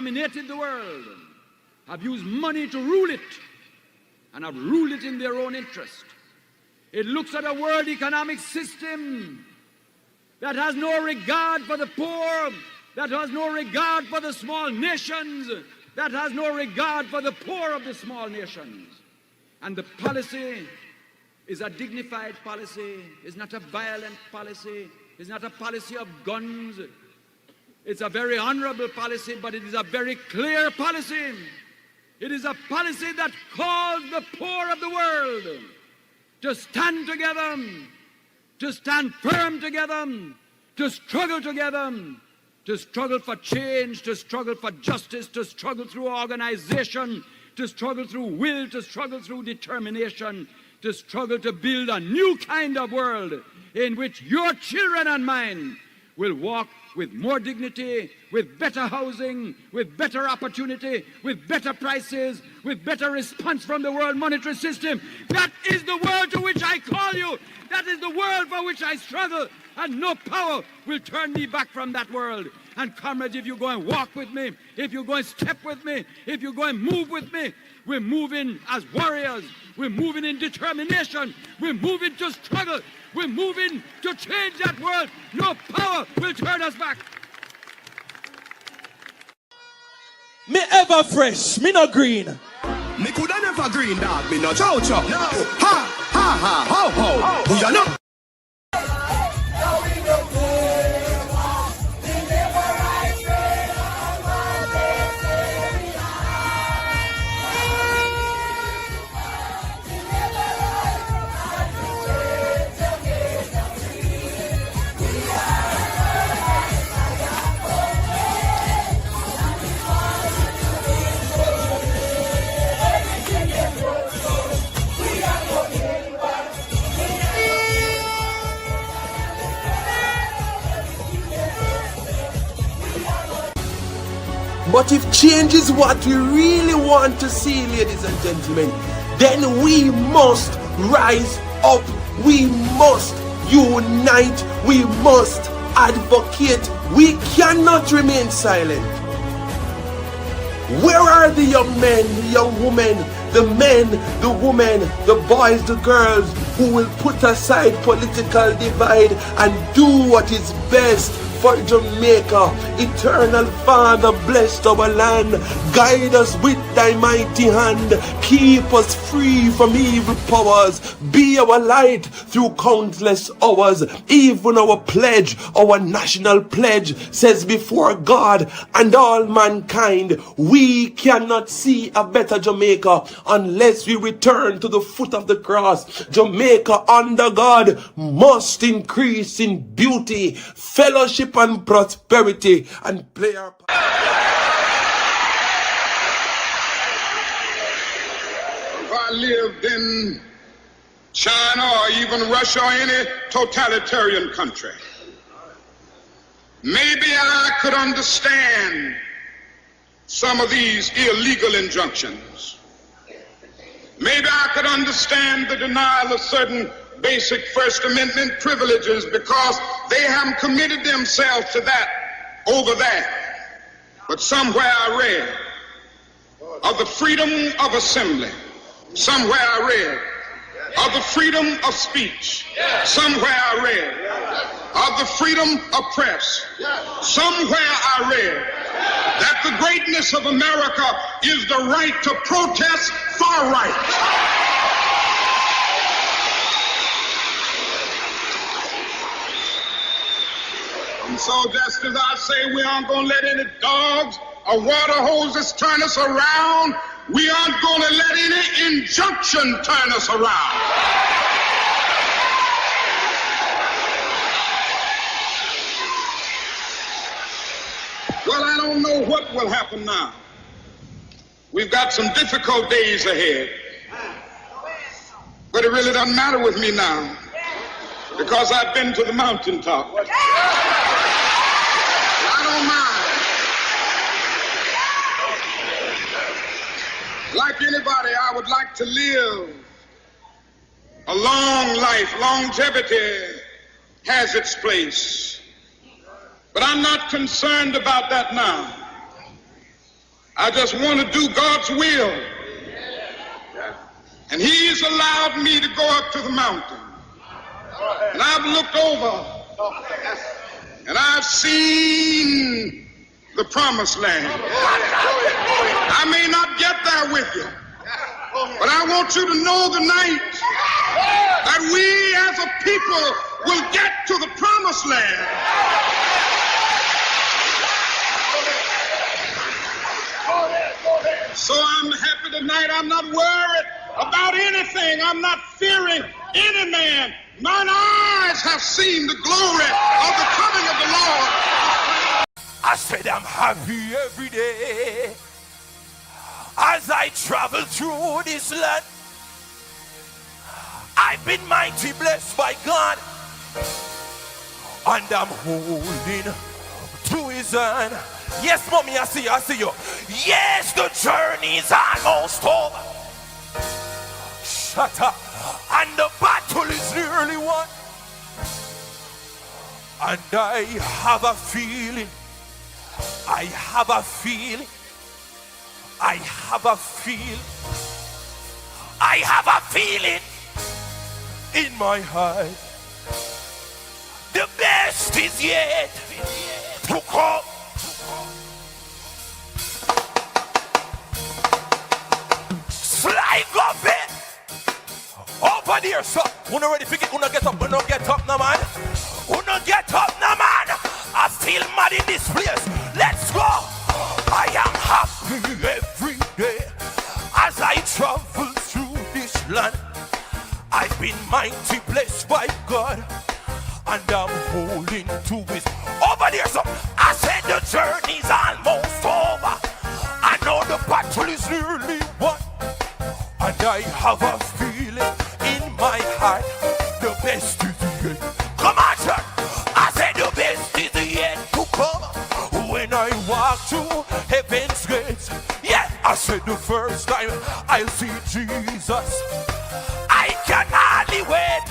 dominated the world have used money to rule it and have ruled it in their own interest. It looks at a world economic system that has no regard for the poor, that has no regard for the small nations, that has no regard for the poor of the small nations. And the policy is a dignified policy, is not a violent policy, is not a policy of guns. It's a very honorable policy, but it is a very clear policy. It is a policy that calls the poor of the world to stand together, to stand firm together, to struggle together, to struggle for change, to struggle for justice, to struggle through organization, to struggle through will, to struggle through determination, to struggle to build a new kind of world in which your children and mine will walk with more dignity, with better housing, with better opportunity, with better prices, with better response from the world monetary system. That is the world to which I call you. That is the world for which I struggle, and no power will turn me back from that world. And comrades, if you go and walk with me, if you go and step with me, if you go and move with me, we're moving as warriors. We're moving in determination. We're moving to struggle. We're moving to change that world. No power will turn us back. Me ever fresh, me no green. Me coulda never green, dog. Me no chow-chow. No. Ha, ha, ha, ho, ho. Who ya know? But if change is what we really want to see, ladies and gentlemen, then we must rise up. We must unite. We must advocate. We cannot remain silent. Where are the young men, the young women, the men, the women, the boys, the girls who will put aside political divide and do what is best for Jamaica? Eternal Father, bless our land. Guide us with thy mighty hand. Keep us free from evil powers. Be our light through countless hours. Even our pledge, our national pledge, says before God and all mankind, we cannot see a better Jamaica unless we return to the foot of the cross. Jamaica under God must increase in beauty, fellowship and prosperity, and play our part. If I lived in China or even Russia or any totalitarian country, maybe I could understand some of these illegal injunctions. Maybe I could understand the denial of certain basic First Amendment privileges because they haven't committed themselves to that over there. But somewhere I read of the freedom of assembly. Somewhere I read of the freedom of speech. Somewhere I read of the freedom of press. Somewhere I read that the greatness of America is the right to protest far right. And so just as I say we aren't going to let any dogs or water hoses turn us around, we aren't going to let any injunction turn us around. Well, I don't know what will happen now. We've got some difficult days ahead. But it really doesn't matter with me now because I've been to the mountaintop. I don't mind. Like anybody, I would like to live a long life. Longevity has its place. But I'm not concerned about that now. I just want to do God's will. And he's allowed me to go up to the mountain. And I've looked over and I've seen the promised land. I may not get there with you, but I want you to know tonight that we as a people will get to the promised land. So I'm happy tonight. I'm not worried about anything. I'm not fearing any man. Mine eyes have seen the glory of the coming of the Lord. I said I'm happy every day as I travel through this land. I've been mighty blessed by God, and I'm holding to his hand. Yes, mommy, I see you. Yes, the journey's almost over. Shut up. And the battle is nearly won. And I have a feeling. I have a feeling in my heart. The best is yet to come. Slide up it over there, so who not ready to get, who not get up now, man. I feel mad in this place. Let's go. I am happy every day as I travel through this land. I've been mighty blessed by God, and I'm holding to his. Over there, so I said the journey's almost over. I know the battle is nearly won, and I have a feeling in my heart the best is yet. Come on, sir. I said the best is yet to come. When I walk through heaven's gates, yeah, I said the first time I'll see Jesus, I can hardly wait.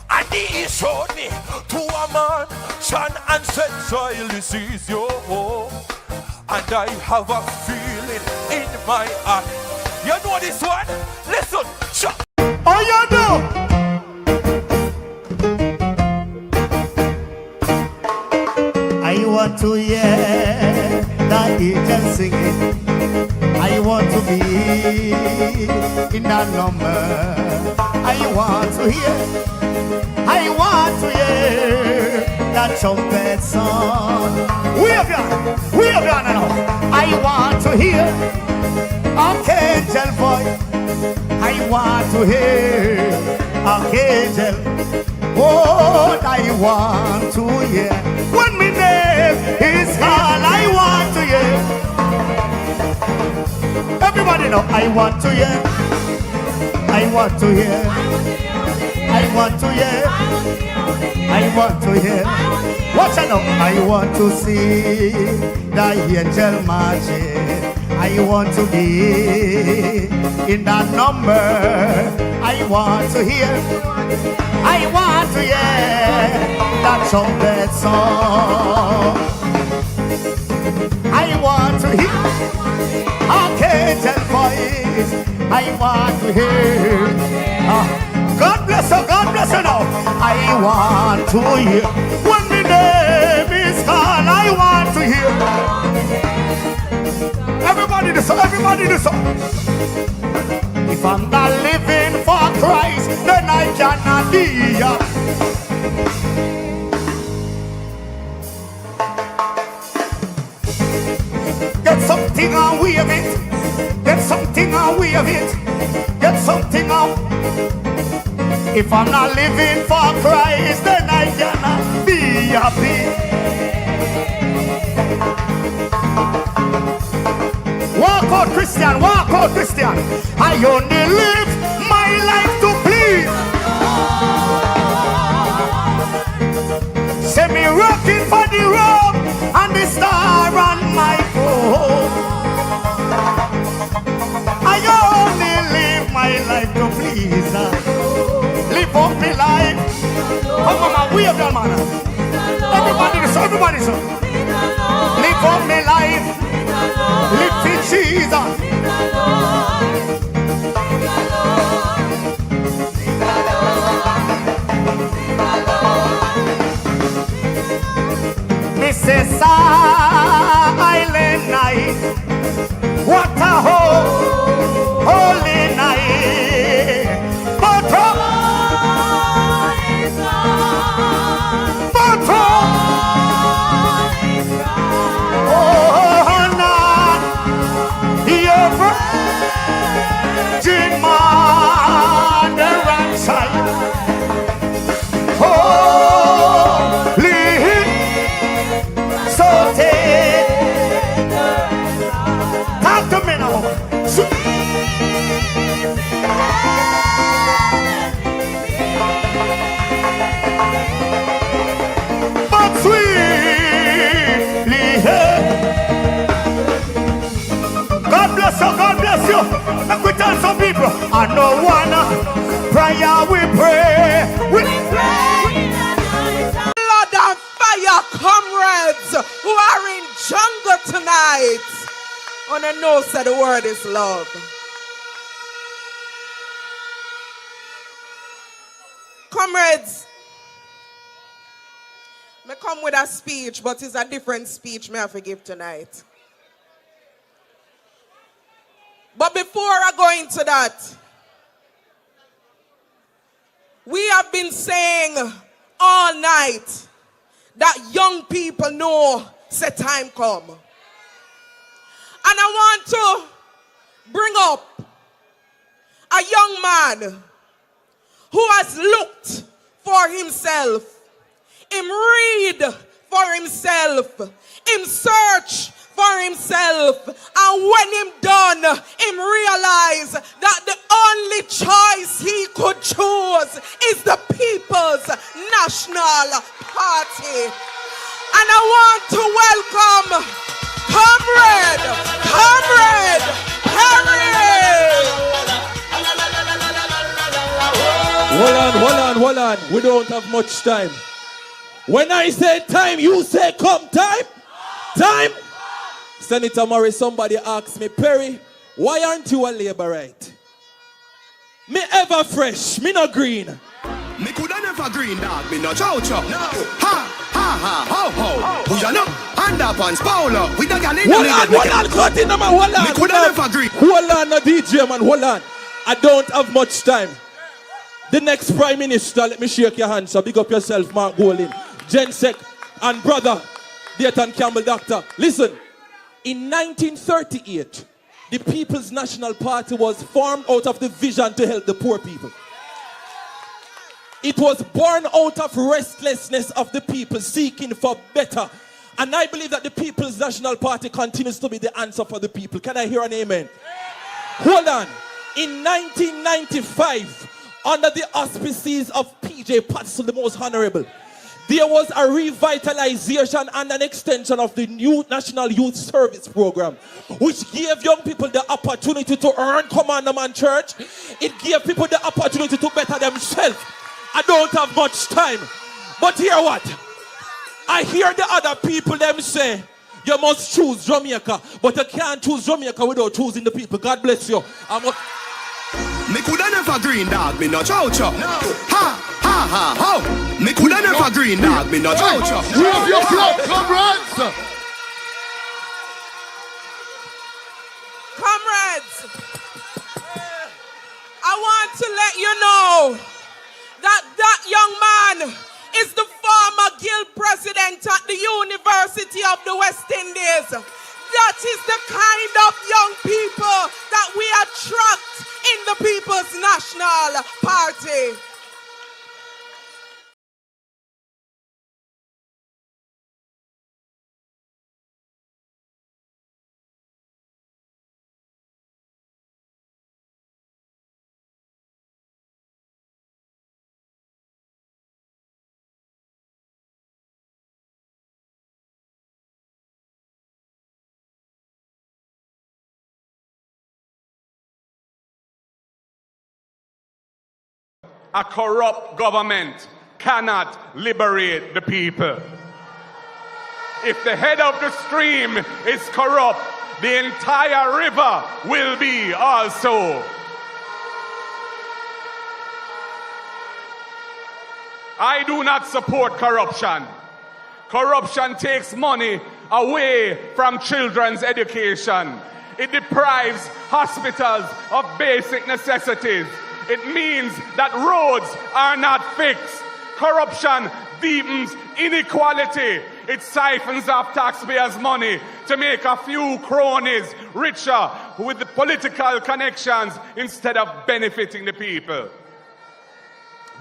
And he showed me to a mansion and said, child, this is your home. And I have a feeling in my heart. You know this one? Listen, shut. Oh, you know. I want to hear the angels singing. I want to be in that number. I want to hear that trumpet song. We have done now. I want to hear archangel voice. I want to hear archangel. Oh, I want to hear when my name is called. I want to hear. Everybody know I want to hear. I want to hear. I want to hear. I want to hear. Watch out now. I want to see the angel marching. I want to be in that number. I want to hear. I want to hear that trumpet song. I want to hear archangel voice. I want to hear. God bless her now. I want to hear when the name is called. I want to hear. Everybody do so. If I'm not living for Christ, then I cannot be. Get something and wave it. Get something and wave it. Get something and. If I'm not living for Christ, then I cannot be happy. Walk out, Christian, walk out, Christian. I only live my life to please. Send me rocking for the road and the star on my phone. I only live my life to please. Live up my life. Come on, man, we have done, man. Everybody so. Live up my life. Live for Jesus. but sweetly heard. God bless you, God bless you. Let me tell some people, I know one prayer we pray. We pray. Blood and fire, comrades who are in jungle tonight. On the nose that the word is love. Comrades, I come with a speech, but it's a different speech I have to give tonight. But before I go into that, we have been saying all night that young people know say time come. And I want to bring up a young man who has looked for himself, him read for himself, him search for himself, and when him done, him realize that the only choice he could choose is the People's National Party. And I want to welcome Comrade Harry. Hold on. We don't have much time. When I say time, you say come. Time. Senator Murray, somebody asked me, Perry, why aren't you a Labourite? Me ever fresh, me no green. Me coulda never green dog, me no chow-chow. No. Ha, ho. Who ya know? Underpants, Paolo. With the gal in the middle. Hold on, cut in, man. Hold on. Me coulda never green. Hold on, no DJ, man. Hold on. I don't have much time. The next Prime Minister, let me shake your hands. So big up yourself, Mark Golding, Jensek, and brother, Dayton Campbell, doctor. Listen, in 1938, the People's National Party was formed out of the vision to help the poor people. It was born out of restlessness of the people seeking for better. And I believe that the People's National Party continues to be the answer for the people. Can I hear an amen? Hold on. In 1995, under the auspices of P.J. Patterson, the most honorable, there was a revitalization and an extension of the new National Youth Service Program, which gave young people the opportunity to earn Commander Church. It gave people the opportunity to better themselves. I don't have much time, but hear what? I hear the other people them say, you must choose Jamaica, but you can't choose Jamaica without choosing the people. God bless you. Me coulda never green dog, me no chow-chow. No. Ha, ho. Me coulda never green dog, me no chow-chow. Move your club, comrades. Comrades, I want to let you know that young man is the former guild president at the University of the West Indies. That is the kind of young people that we attract in the People's National Party. A corrupt government cannot liberate the people. If the head of the stream is corrupt, the entire river will be also. I do not support corruption. Corruption takes money away from children's education. It deprives hospitals of basic necessities. It means that roads are not fixed. Corruption deepens inequality. It siphons off taxpayers' money to make a few cronies richer with the political connections instead of benefiting the people.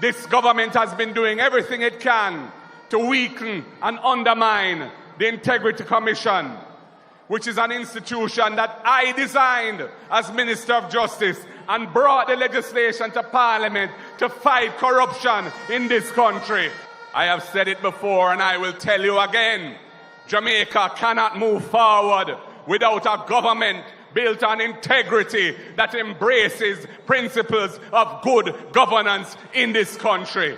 This government has been doing everything it can to weaken and undermine the Integrity Commission. which is an institution that I designed as Minister of Justice and brought the legislation to Parliament to fight corruption in this country. I have said it before and I will tell you again. Jamaica cannot move forward without a government built on integrity that embraces principles of good governance in this country.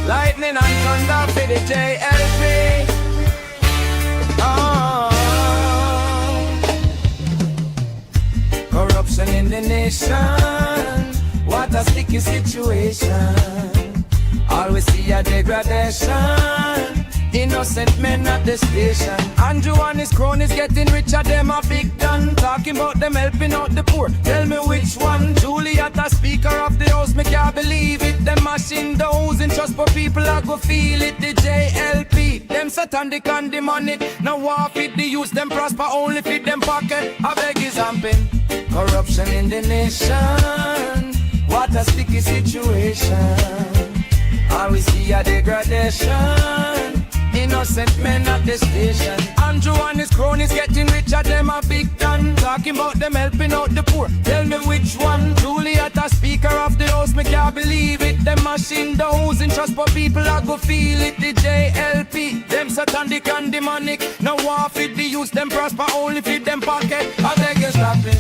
Lightning and thunder for the JLP. Oh. Corruption in the nation. What a sticky situation. All we see a degradation. Innocent men at the station. Andrew and his cronies getting richer, them a big done. Talking about them helping out the poor. Tell me which one. Juliet, a speaker of the house, me can't believe it. Them mashing the housing trust for people I go feel it. The JLP, them satanic and demonic. Now war fit the youth, them prosper only fit them pocket. I beg is hamping. Corruption in the nation. What a sticky situation. All we see a degradation. Innocent men at the station. Andrew and his cronies getting richer, them a big done. Talking about them helping out the poor. Tell me which one. Juliet, a speaker of the house, me can't believe it. Them machine the housing trust for people I go feel it. The JLP, them satanic and demonic. Now war fit the youth, them prosper only fit them pocket. I beg you stop it.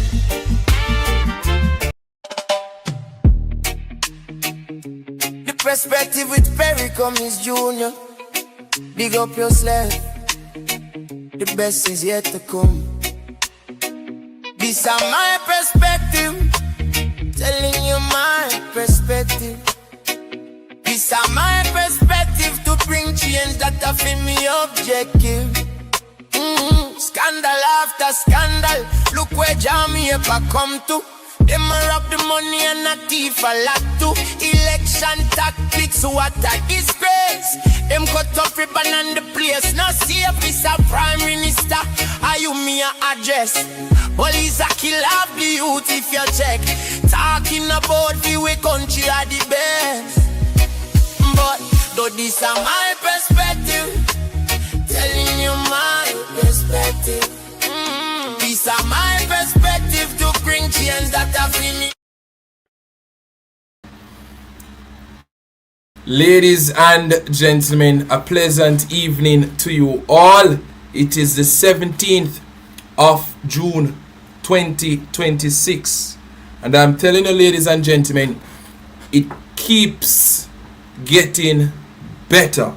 The perspective with Perry Cummings Jr. Big up yourself. The best is yet to come. This is my perspective. Telling you my perspective. This is my perspective to bring change that I feel me objective. Scandal after scandal. Look where Jamaica come to. Them a rob the money and a thief a lot too. Election tactics, what a disgrace. Them cut off ribbon and the place. No safe is a prime minister. Are you me a address? Police a kill off the youth if you check. Talking about the way country are the best. But though this are my perspective, telling you my perspective. These are my perspective to bring change that I feel. Ladies and gentlemen, a pleasant evening to you all. It is the 17th of June 2026. And I'm telling you, ladies and gentlemen, it keeps getting better.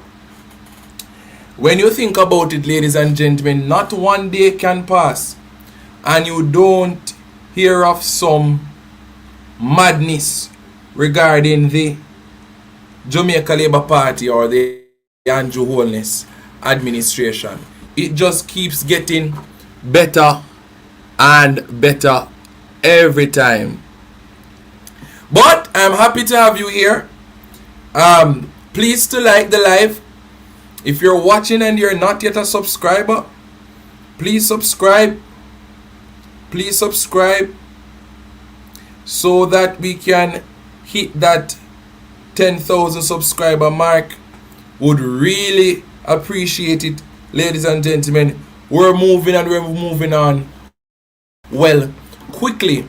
When you think about it, ladies and gentlemen, not one day can pass and you don't hear of some madness regarding the Jamaica Labour Party or the Andrew Holness administration. It just keeps getting better and better every time. But I'm happy to have you here. Please to like the live. If you're watching and you're not yet a subscriber, please subscribe. Please subscribe so that we can hit that 10,000 subscriber mark. Would really appreciate it, ladies and gentlemen. We're moving and we're moving on. Well, quickly,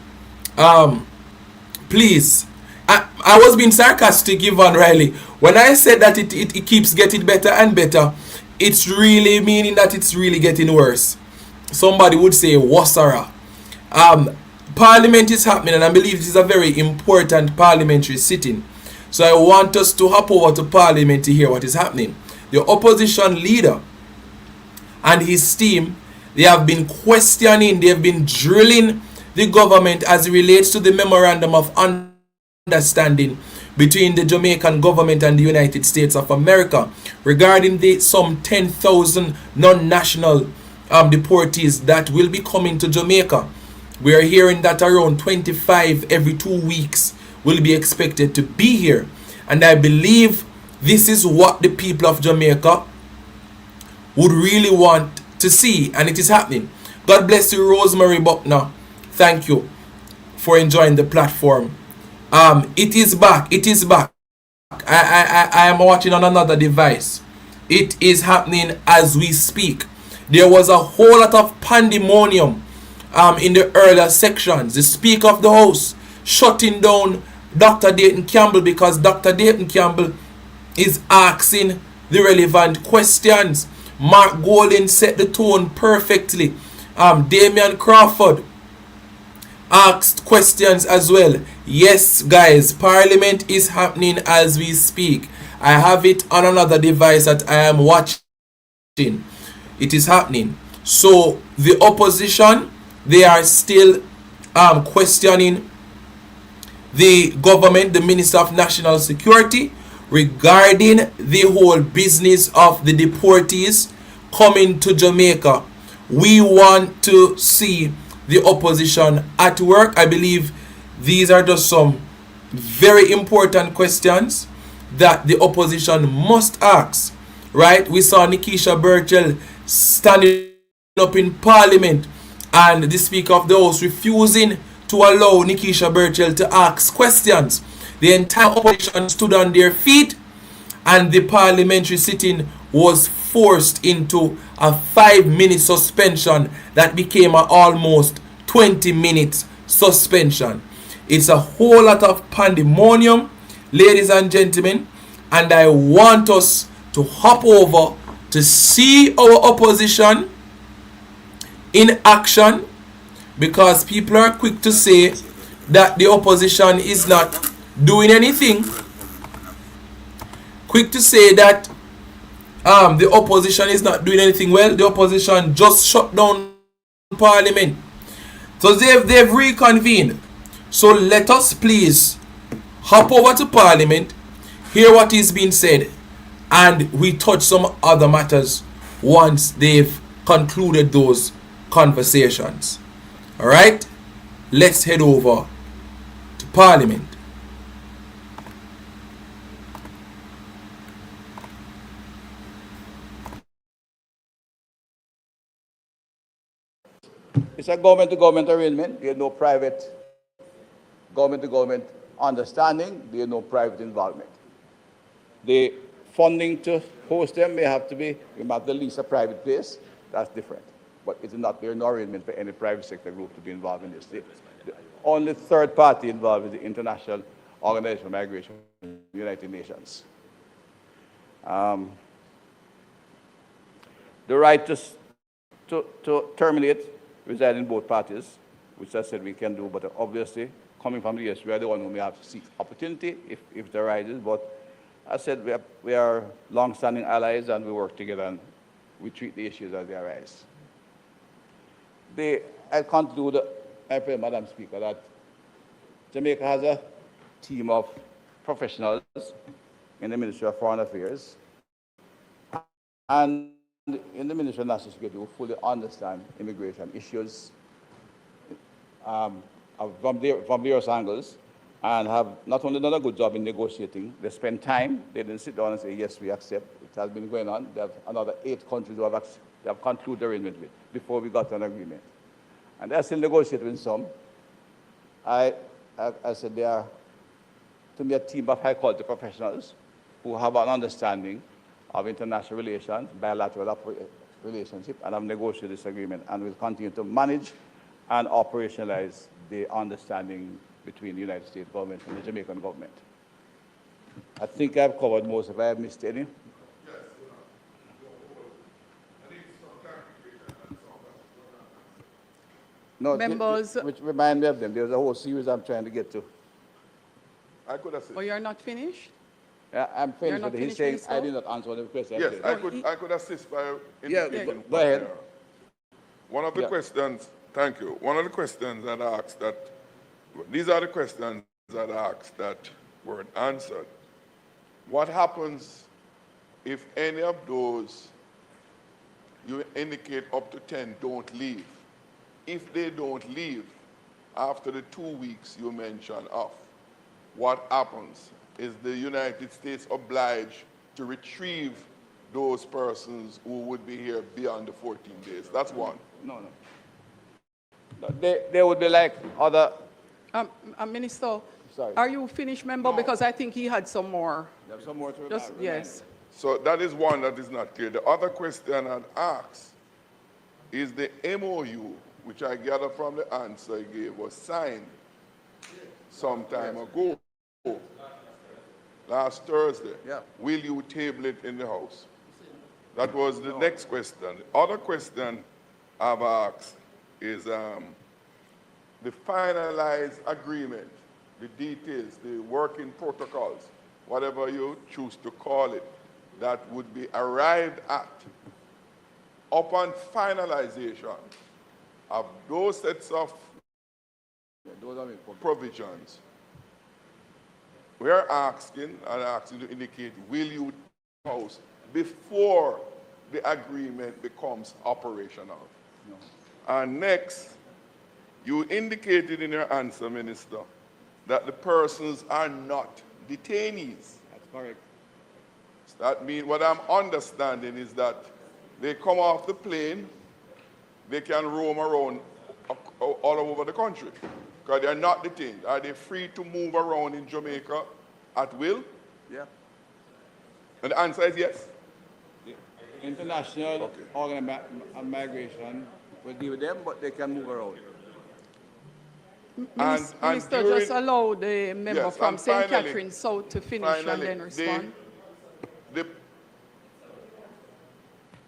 please. I was being sarcastic, Yvonne Riley. When I said that it keeps getting better and better, it's really meaning that it's really getting worse. Somebody would say Wassara. Parliament is happening and I believe it is a very important parliamentary sitting. So I want us to hop over to Parliament to hear what is happening. The opposition leader and his team, they have been questioning, they have been drilling the government as it relates to the memorandum of understanding between the Jamaican government and the United States of America regarding the some 10,000 non-national deportees that will be coming to Jamaica. We are hearing that around 25 every 2 weeks will be expected to be here. And I believe this is what the people of Jamaica would really want to see. And it is happening. God bless you, Rosemary Buckner. Thank you for enjoying the platform. It is back. It is back. I am watching on another device. It is happening as we speak. There was a whole lot of pandemonium in the earlier sections. The Speaker of the House shutting down Dr. Dayton Campbell because Dr. Dayton Campbell is asking the relevant questions. Mark Golding set the tone perfectly. Damian Crawford asked questions as well. Yes, guys, Parliament is happening as we speak. I have it on another device that I am watching. It is happening. So the opposition, they are still questioning the government, the Minister of National Security, regarding the whole business of the deportees coming to Jamaica. We want to see the opposition at work. I believe these are just some very important questions that the opposition must ask, right? We saw Nikisha Burchell standing up in Parliament and the Speaker of the House refusing to allow Nikisha Burchell to ask questions. The entire opposition stood on their feet and the parliamentary sitting was forced into a 5-minute suspension that became an almost 20-minute suspension. It's a whole lot of pandemonium, ladies and gentlemen, and I want us to hop over to see our opposition in action, because people are quick to say that the opposition is not doing anything. Quick to say that the opposition is not doing anything. Well, the opposition just shut down Parliament. So they've reconvened. So let us please hop over to Parliament, hear what is being said, and we touch some other matters once they've concluded those conversations. Alright? Let's head over to Parliament. It's a government-to-government arrangement. There is no private government-to-government understanding. There is no private involvement. The funding to host them may have to be, you might have to lease a private place. That's different. But it's not, there is no arrangement for any private sector group to be involved in this. The only third party involved is the International Organization for Migration, the United Nations. The right to terminate reside in both parties, which I said we can do, but obviously, coming from the US, we are the one who may have to seek opportunity if it arises. But I said we are long-standing allies and we work together and we treat the issues as they arise. I conclude, Madam Speaker, that Jamaica has a team of professionals in the Ministry of Foreign Affairs and in the Ministry of National Security who fully understand immigration issues from various angles and have not only done a good job in negotiating, they spend time, they didn't sit down and say, yes, we accept. It has been going on. They have another 8 countries who have concluded arrangement with before we got an agreement. And they're still negotiating with some. I said they are, to me, a team of high-quality professionals who have an understanding of international relations, bilateral relationship, and have negotiated this agreement and will continue to manage and operationalize the understanding between the United States government and the Jamaican government. I think I've covered most. If I have missed any. No, members, which remind me of them. There's a whole series I'm trying to get to. I could assist. Oh, you're not finished? Yeah, I'm finished, but he's saying I did not answer the question. Yes, I could assist by indicating. Go ahead. One of the questions, thank you. One of the questions that I asked that, these are the questions that I asked that weren't answered. What happens if any of those you indicate up to 10 don't leave? If they don't leave after the 2 weeks you mentioned off, what happens? Is the United States obliged to retrieve those persons who would be here beyond the 14 days? That's one. No. They would be like other Minister, Sorry. are you finished, member? No. Because I think he had some more. There's some more to Just, yes. So that is one that is not clear. The other question I'd ask is the MOU, which I gather from the answer he gave, was signed some time ago, last Thursday. Yeah. Will you table it in the House? That was the next question. The other question I've asked is the finalized agreement, the details, the working protocols, whatever you choose to call it, that would be arrived at upon finalization of those sets of provisions. We are asking, and asking to indicate, will you House before the agreement becomes operational? No. And next, you indicated in your answer, Minister, that the persons are not detainees. That's correct. That means what I'm understanding is that they come off the plane, they can roam around all over the country because they're not detained. Are they free to move around in Jamaica at will? Yeah. And the answer is yes. The international migration will deal with them, but they can move around. Minister, just allow the member Yes, from and St. finally- Catherine South to finish and then respond.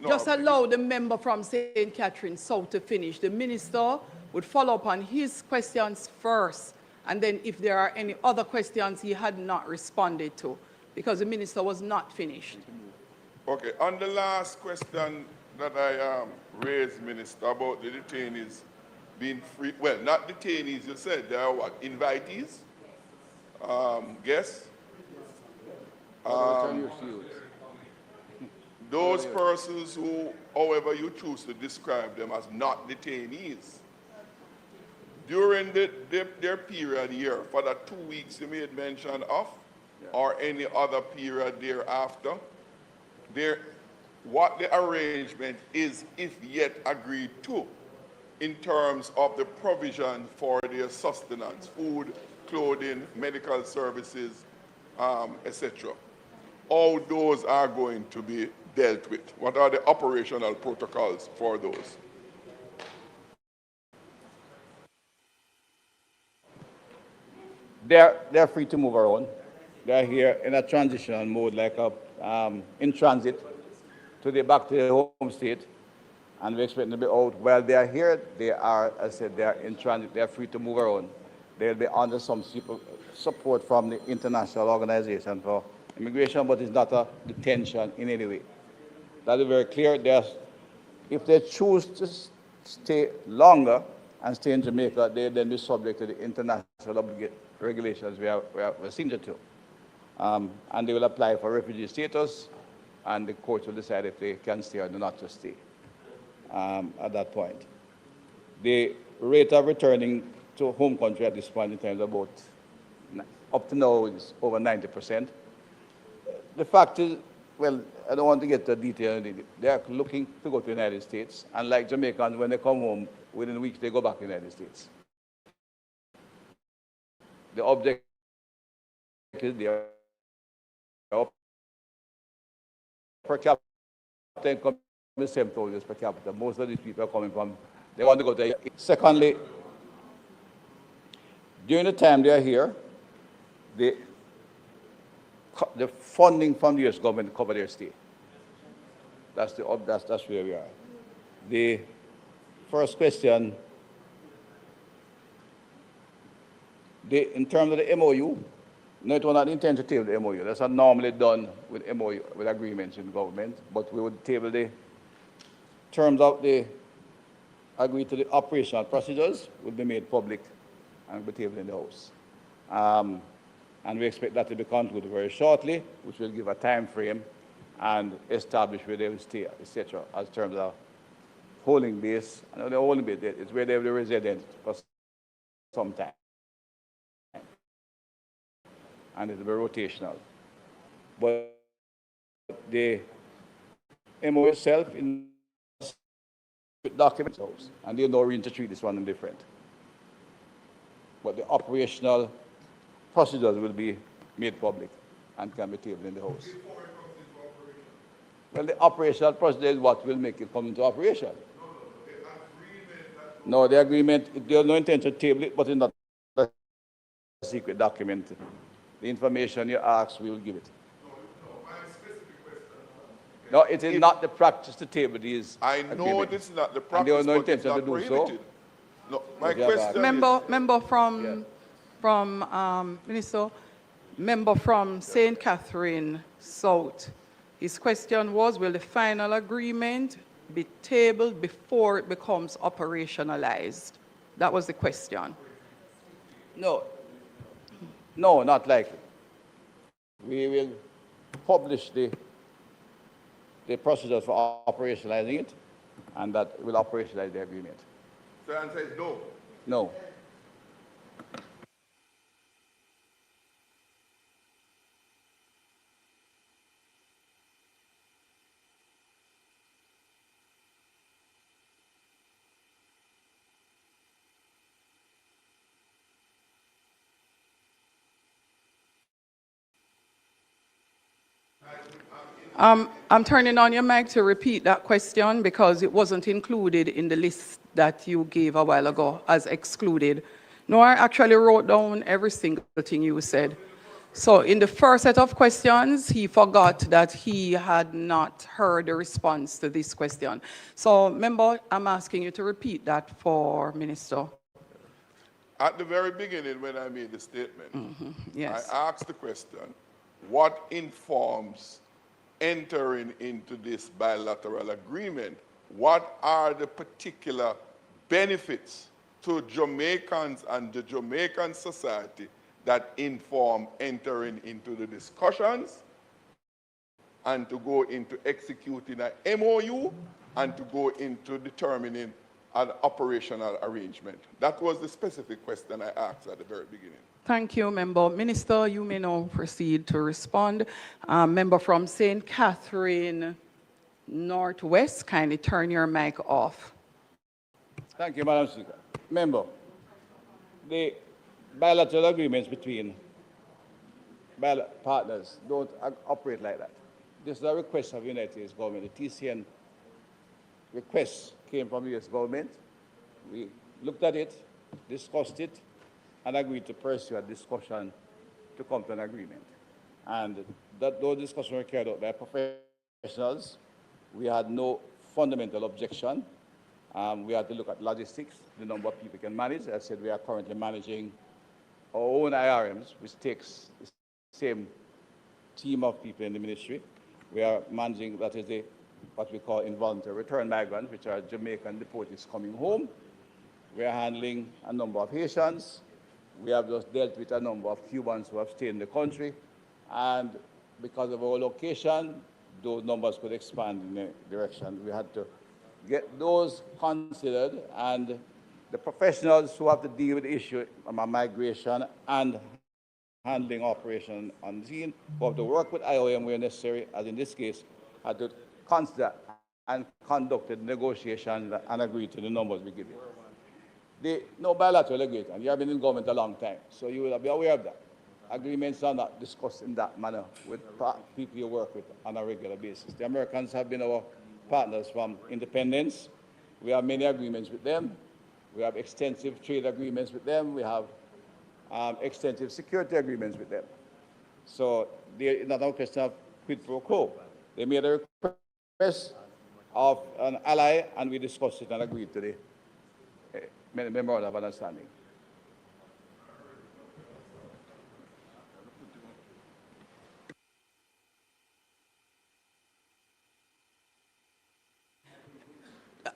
Just allow the member from St. Catherine South to finish. The minister would follow up on his questions first, and then if there are any other questions he had not responded to, because the minister was not finished. Okay, on the last question that I raised, Minister, about the detainees being free, well, not detainees, you said, they are what, invitees? Guests? Those persons who, however you choose to describe them as not detainees, during their period here, for the 2 weeks you made mention of, or any other period thereafter, what the arrangement is, if yet agreed to, in terms of the provision for their sustenance, food, clothing, medical services, etc. All those are going to be dealt with. What are the operational protocols for those? They're free to move around. They're here in a transition mode, like in transit back to their home state, and we expect them to be out. While they are here, they are, as I said, they are in transit. They are free to move around. They'll be under some support from the International Organization for Immigration, but it's not a detention in any way. That is very clear. If they choose to stay longer and stay in Jamaica, they then be subject to the international regulations we are signature to. And they will apply for refugee status, and the court will decide if they can stay or not to stay at that point. The rate of returning to home country at this point in time is about, up to now, is over 90%. The fact is, well, I don't want to get to detail. They are looking to go to the United States, and like Jamaicans, when they come home, within weeks they go back to the United States. The object is there. Per capita income is $7,000 per capita. Most of these people are coming from, they want to go to. Secondly, during the time they are here, the funding from the U.S. government cover their stay. That's where we are. The first question, in terms of the MOU, no, it was not intended to table the MOU. That's not normally done with MOU, with agreements in government, but we would table the terms of the, agree to the operational procedures will be made public and be tabled in the House. And we expect that to be concluded very shortly, which will give a time frame and establish where they will stay, etc., as terms of holding base. And the holding base is where they will be resident for some time. And it will be rotational. But the MOU itself in documents, and there's no reason to treat this one different. but the operational procedures will be made public and can be tabled in the House. Well, the operational procedure is what will make it come into operation. No, the agreement, there's no intention to table it, but it's not a secret document. The information you ask, we will give it. No, it is not the practice to table these. I know this is not the practice, and there was no but it's intention not to do so. prohibited. No, my question Member from Minister, member from St. Catherine South. His question was, will the final agreement be tabled before it becomes operationalized? That was the question. No, not likely. We will publish the procedures for operationalizing it, and that will operationalize the agreement. So the answer is no. No. I'm turning on your mic to repeat that question because it wasn't included in the list that you gave a while ago as excluded. No, I actually wrote down every single thing you said. So in the first set of questions, he forgot that he had not heard the response to this question. So, member, I'm asking you to repeat that for Minister. At the very beginning, when I made the statement, Yes. I asked the question, what informs entering into this bilateral agreement? What are the particular benefits to Jamaicans and the Jamaican society that inform entering into the discussions and to go into executing an MOU and to go into determining an operational arrangement? That was the specific question I asked at the very beginning. Thank you, Member. Minister, you may now proceed to respond. Member from St. Catherine Northwest, kindly turn your mic off. Thank you, Madam Speaker. Member, the bilateral agreements between partners don't operate like that. This is a request of the United States government. The TCN request came from the US government. We looked at it, discussed it, and agreed to pursue a discussion to come to an agreement. And those discussions were carried out by professionals. We had no fundamental objection. We had to look at logistics, the number of people can manage. As I said, we are currently managing our own IRMs, which takes the same team of people in the ministry. We are managing, that is what we call involuntary return migrants, which are Jamaican deportees coming home. We are handling a number of Haitians. We have just dealt with a number of Cubans who have stayed in the country. And because of our location, those numbers could expand in a direction. We had to get those considered, and the professionals who have to deal with the issue of migration and handling operation on the scene, who have to work with IOM where necessary, as in this case, had to consider and conducted negotiations and agreed to the numbers we give you. No bilateral agreement, and you have been in government a long time, so you will be aware of that. Agreements are not discussed in that manner with people you work with on a regular basis. The Americans have been our partners from independence. We have many agreements with them. We have extensive trade agreements with them. We have extensive security agreements with them. So it's not a question of quid pro quo. They made a request of an ally, and we discussed it and agreed to the memorandum of understanding.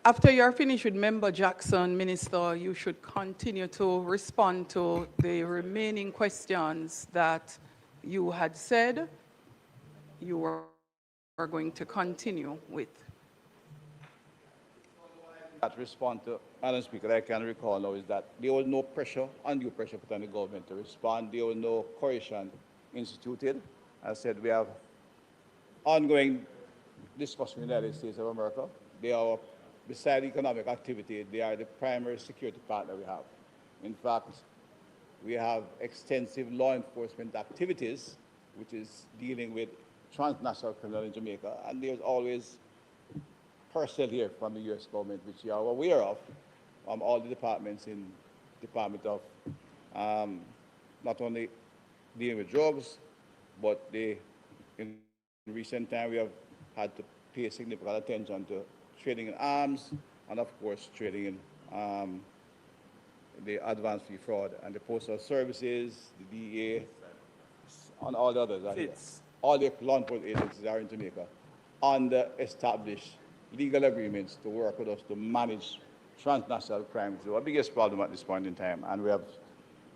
After you're finished with Member Jackson, Minister, you should continue to respond to the remaining questions that you had said you were going to continue with. That respond to, Madam Speaker, I can recall now is that there was no pressure, undue pressure put on the government to respond. There was no coercion instituted. As I said, we have ongoing discussion in the United States of America. They are, beside economic activity, they are the primary security partner we have. In fact, We have extensive law enforcement activities, which is dealing with transnational criminals in Jamaica, and there's always personnel here from the U.S. government, which you are aware of, from all the departments in Department of not only dealing with drugs, but in recent time we have had to pay significant attention to trading in arms, and of course trading in the advance fee fraud, and the postal services, the DEA, and all the others are here. All the law enforcement agencies are in Jamaica under established legal agreements to work with us to manage transnational crime. It's our biggest problem at this point in time, and we have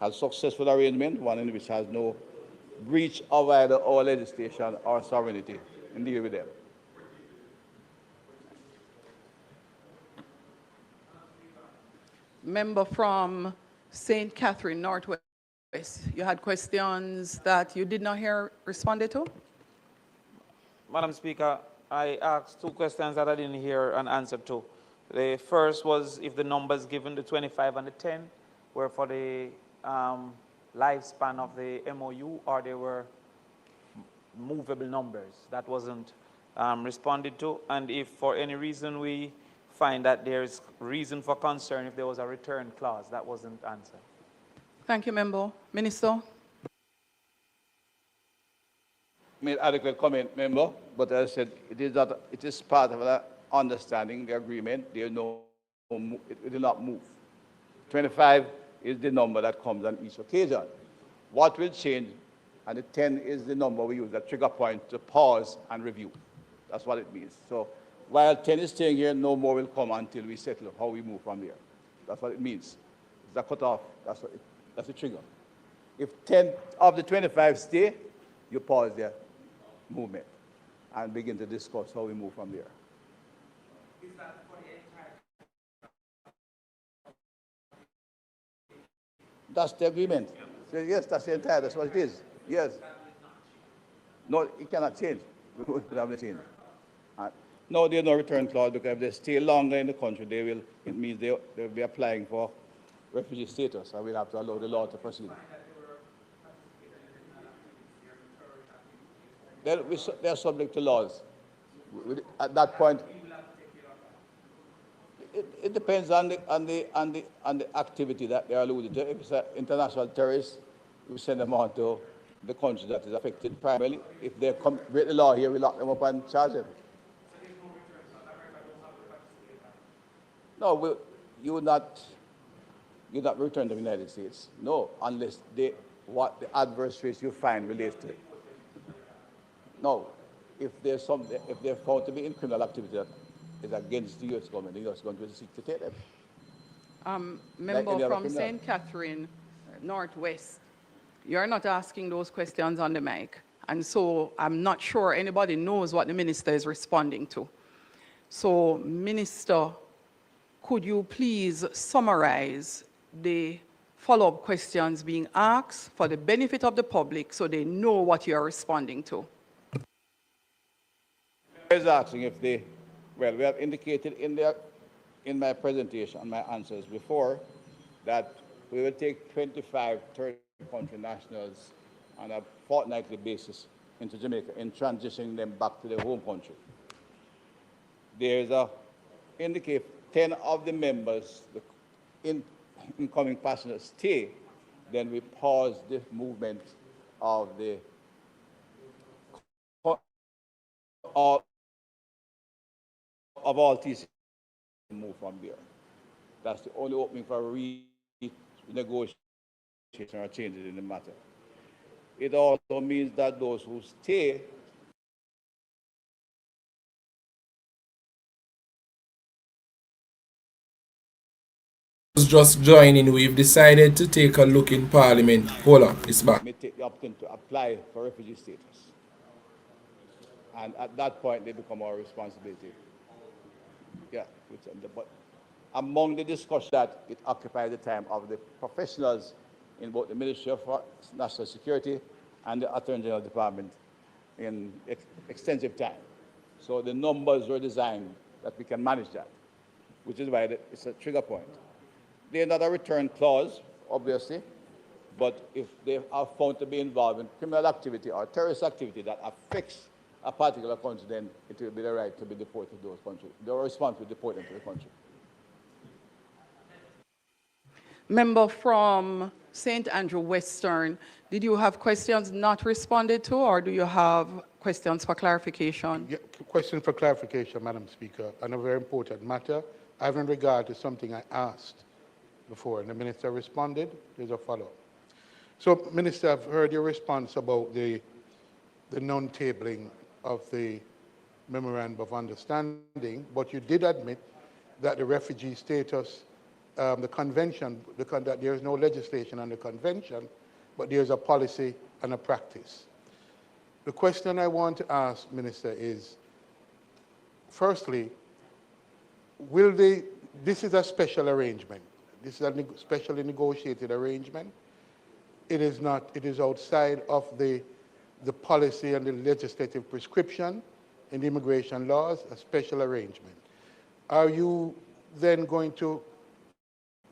had successful arrangement, one in which has no breach of either our legislation or sovereignty in dealing with them. Member from St. Catherine, Northwest, you had questions that you did not hear responded to? Madam Speaker, I asked two questions that I didn't hear an answer to. The first was if the numbers given, the 25 and the 10, were for the lifespan of the MOU, or they were movable numbers. That wasn't responded to. And if for any reason we find that there's reason for concern if there was a return clause, that wasn't answered. Thank you, Member. Minister? Made adequate comment, Member, but as I said, it is part of the understanding, the agreement. It will not move. 25 is the number that comes on each occasion. What will change, and the 10 is the number we use, the trigger point to pause and review. That's what it means. So while 10 is staying here, no more will come until we settle how we move from there. That's what it means. It's a cutoff. That's the trigger. If 10 of the 25 stay, you pause their movement and begin to discuss how we move from there. Is that for the entire? That's the agreement. So yes, that's the entire, that's what it is. Yes. No, it cannot change. We will have to change. No, there's no return clause, because if they stay longer in the country, it means they'll be applying for refugee status, and we'll have to allow the law to proceed. They're subject to laws. At that point, it depends on the activity that they are alluded to. If it's an international terrorist, we send them on to the country that is affected primarily. If they break the law here, we lock them up and charge them. No, you would not return to the United States. No, unless what the adverse rates you find relates to it. No, if they're found to be in criminal activity that is against the U.S. government, the U.S. government will seek to take them. Member from St. Catherine, Northwest, you're not asking those questions on the mic, and so I'm not sure anybody knows what the minister is responding to. So, Minister, could you please summarize the follow-up questions being asked for the benefit of the public so they know what you are responding to? I was asking if we have indicated in my presentation, my answers before, that we will take 25 third-country nationals on a fortnightly basis into Jamaica and transitioning them back to their home country. There's indicate 10 of the members, the incoming passengers, stay, then we pause the movement of all TC move from there. That's the only opening for renegotiation or changes in the matter. It also means that those who stay just joining, we've decided to take a look in Parliament. Hold on, it's back. may take the opportunity to apply for refugee status. And at that point, they become our responsibility. Yeah, but among the discussion that it occupied the time of the professionals in both the Ministry of National Security and the Attorney General Department in extensive time. So the numbers were designed that we can manage that, which is why it's a trigger point. There's not a return clause, obviously, But if they are found to be involved in criminal activity or terrorist activity that affects a particular country, then it will be the right to be deported to those countries. They are responsible to deport them to the country. Member from St. Andrew Western, did you have questions not responded to, or do you have questions for clarification? Yeah, question for clarification, Madam Speaker, on a very important matter. Having regard to something I asked before, and the Minister responded. There's a follow-up. So, Minister, I've heard your response about the non-tabling of the Memorandum of Understanding, but you did admit that the refugee status, the convention, that there is no legislation on the convention, but there's a policy and a practice. The question I want to ask, Minister, is, firstly, this is a special arrangement. This is a specially negotiated arrangement. It is not, it is outside of the policy and the legislative prescription in the immigration laws, a special arrangement. Are you then going to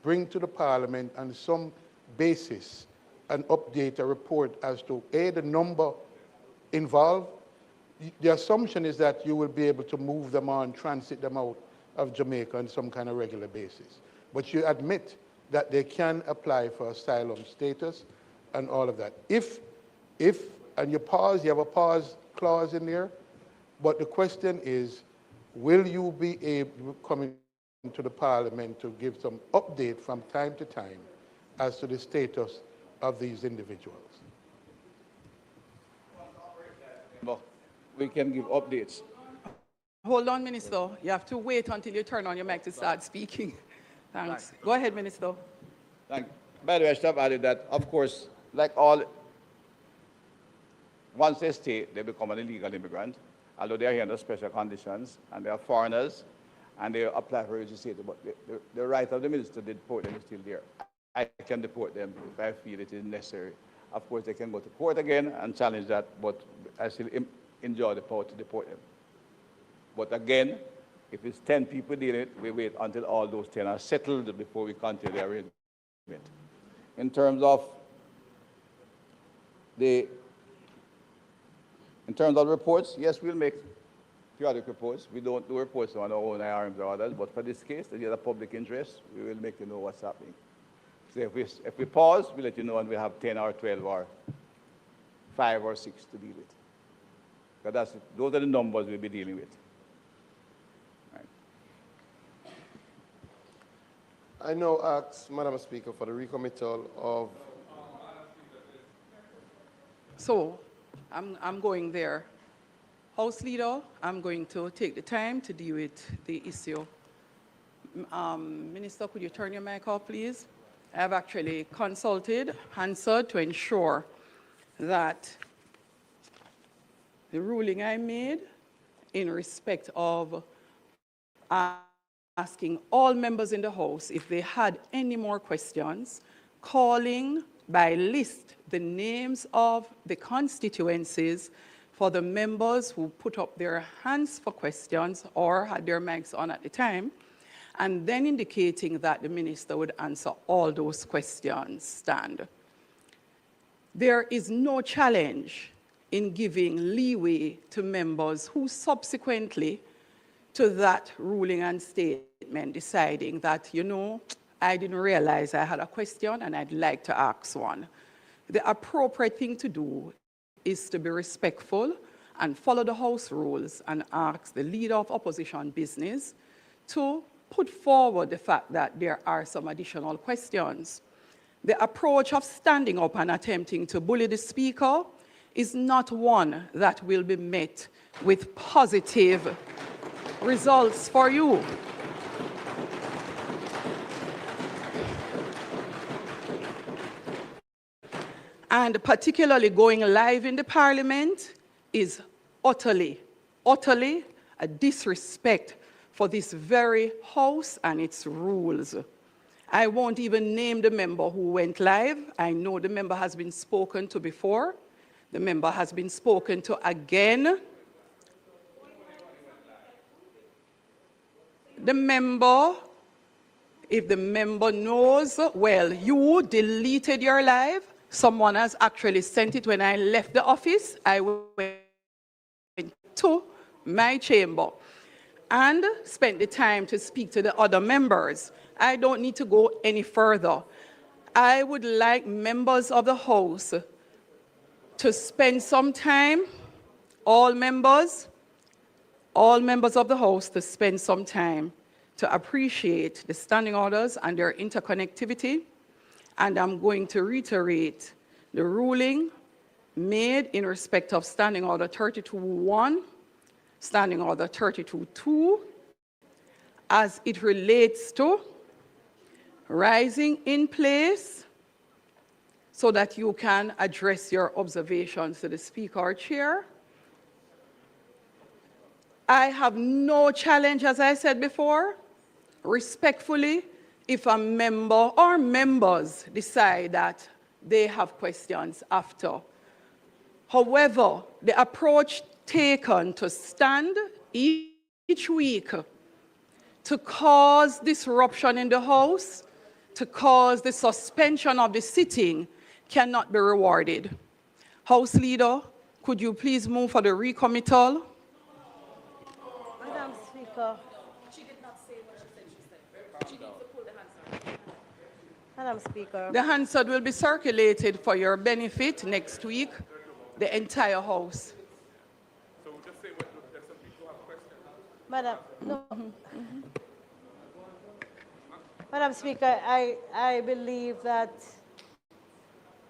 bring to the Parliament on some basis an update, a report as to A, the number involved? The assumption is that you will be able to move them on, transit them out of Jamaica on some kind of regular basis. But you admit that they can apply for asylum status and all of that. If, and you have a pause clause in there, but the question is, will you be able, coming to the Parliament, to give some update from time to time as to the status of these individuals? Well, we can give updates. Hold on, Minister. You have to wait until you turn on your mic to start speaking. Thanks. Go ahead, Minister. Thank you. By the way, I should have added that, of course, like all, once they stay, they become an illegal immigrant, although they are here under special conditions, and they are foreigners, and they apply for registration. But the right of the minister to deport them is still there. I can deport them if I feel it is necessary. Of course, they can go to court again and challenge that, but I still enjoy the power to deport them. But again, if it's 10 people dealing it, we wait until all those 10 are settled before we continue the arrangement. In terms of reports, yes, we'll make periodic reports. We don't do reports on our own IRMs or others, but for this case, there's a public interest, we will make you know what's happening. So if we pause, we'll let you know, and we'll have 10 or 12 or 5 or 6 to deal with. Because those are the numbers we'll be dealing with. I now ask, Madam Speaker, for the recommittal of... So, I'm going there. House Leader, I'm going to take the time to deal with the issue. Minister, could you turn your mic off, please? I have actually consulted Hansard to ensure that the ruling I made in respect of asking all members in the House if they had any more questions, calling by list the names of the constituencies for the members who put up their hands for questions or had their mics on at the time, and then indicating that the minister would answer all those questions stand. There is no challenge in giving leeway to members who subsequently to that ruling and statement deciding that, you know, I didn't realize I had a question and I'd like to ask one. The appropriate thing to do is to be respectful and follow the House rules and ask the leader of opposition business to put forward the fact that there are some additional questions. The approach of standing up and attempting to bully the Speaker is not one that will be met with positive results for you. And particularly going live in the Parliament is utterly a disrespect for this very House and its rules. I won't even name the member who went live. I know the member has been spoken to before. The member has been spoken to again. The member, if the member knows, well, you deleted your live Someone has actually sent it when I left the office. I went to my chamber and spent the time to speak to the other members. I don't need to go any further. I would like members of the House to spend some time, all members of the House to spend some time to appreciate the standing orders and their interconnectivity. And I'm going to reiterate the ruling made in respect of Standing Order 32.1, Standing Order 32.2, as it relates to rising in place so that you can address your observations to the Speaker or Chair. I have no challenge, as I said before, respectfully, if a member or members decide that they have questions after. However, the approach taken to stand each week to cause disruption in the House, to cause the suspension of the sitting, cannot be rewarded. House Leader, could you please move for the recommittal? Madam Speaker. She did not say what she said she said. She needs to pull the Hansard. Madam Speaker. The Hansard will be circulated for your benefit next week, the entire House. So just say what there's some people who have questions. Madam, no. Madam Speaker, I believe that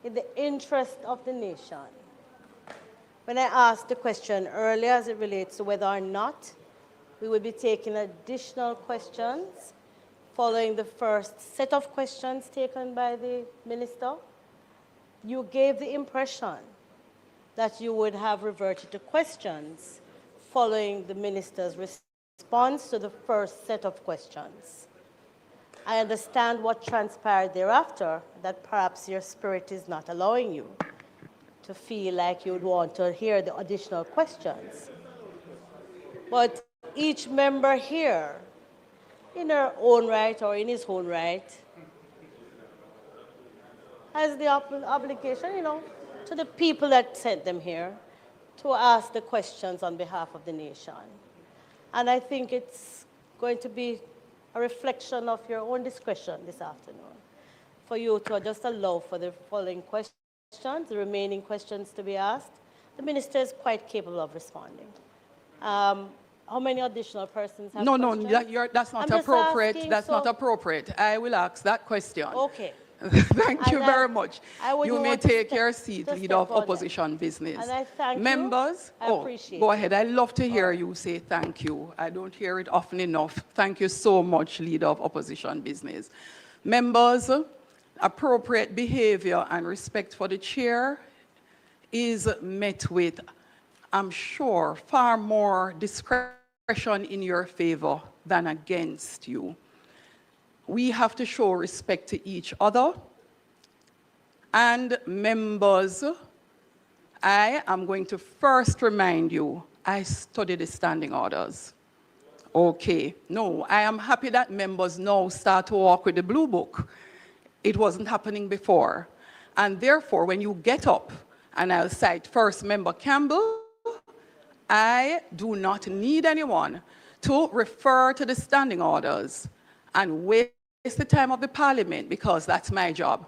in the interest of the nation, when I asked the question earlier as it relates to whether or not we will be taking additional questions following the first set of questions taken by the minister, you gave the impression that you would have reverted to questions following the minister's response to the first set of questions. I understand what transpired thereafter, that perhaps your spirit is not allowing you to feel like you would want to hear the additional questions. But each member here, in her own right or in his own right, has the obligation, to the people that sent them here to ask the questions on behalf of the nation. And I think it's going to be a reflection of your own discretion this afternoon for you to just allow for the following questions, the remaining questions to be asked. The minister is quite capable of responding. How many additional persons have questions? No, that's not appropriate. That's not appropriate. I will ask that question. Okay. Thank you very much. You may take your seat, Leader of Opposition Business. And I thank Members, you. I appreciate go ahead. I love to hear you say thank you. I don't hear it often enough. Thank you so much, Leader of Opposition Business. Members, appropriate behavior and respect for the chair is met with, I'm sure, far more discretion in your favor than against you. We have to show respect to each other. And members, I am going to first remind you, I studied the standing orders. Okay, no, I am happy that members now start to walk with the blue book. It wasn't happening before. And therefore, when you get up, and I'll cite first member Campbell, I do not need anyone to refer to the standing orders and waste the time of the Parliament, because that's my job.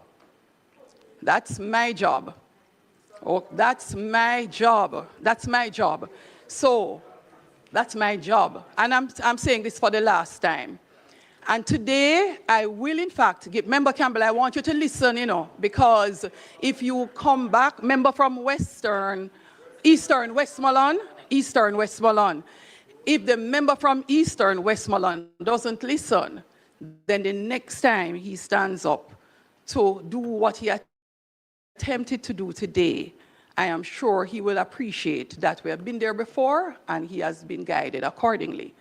That's my job. Oh, that's my job. That's my job. So, that's my job. And I'm saying this for the last time. And today, I will in fact give, Member Campbell, I want you to listen, because if you come back, member from Eastern Westmoreland, if the member from Eastern Westmoreland doesn't listen, then the next time he stands up to do what he attempted to do today, I am sure he will appreciate that we have been there before and he has been guided accordingly.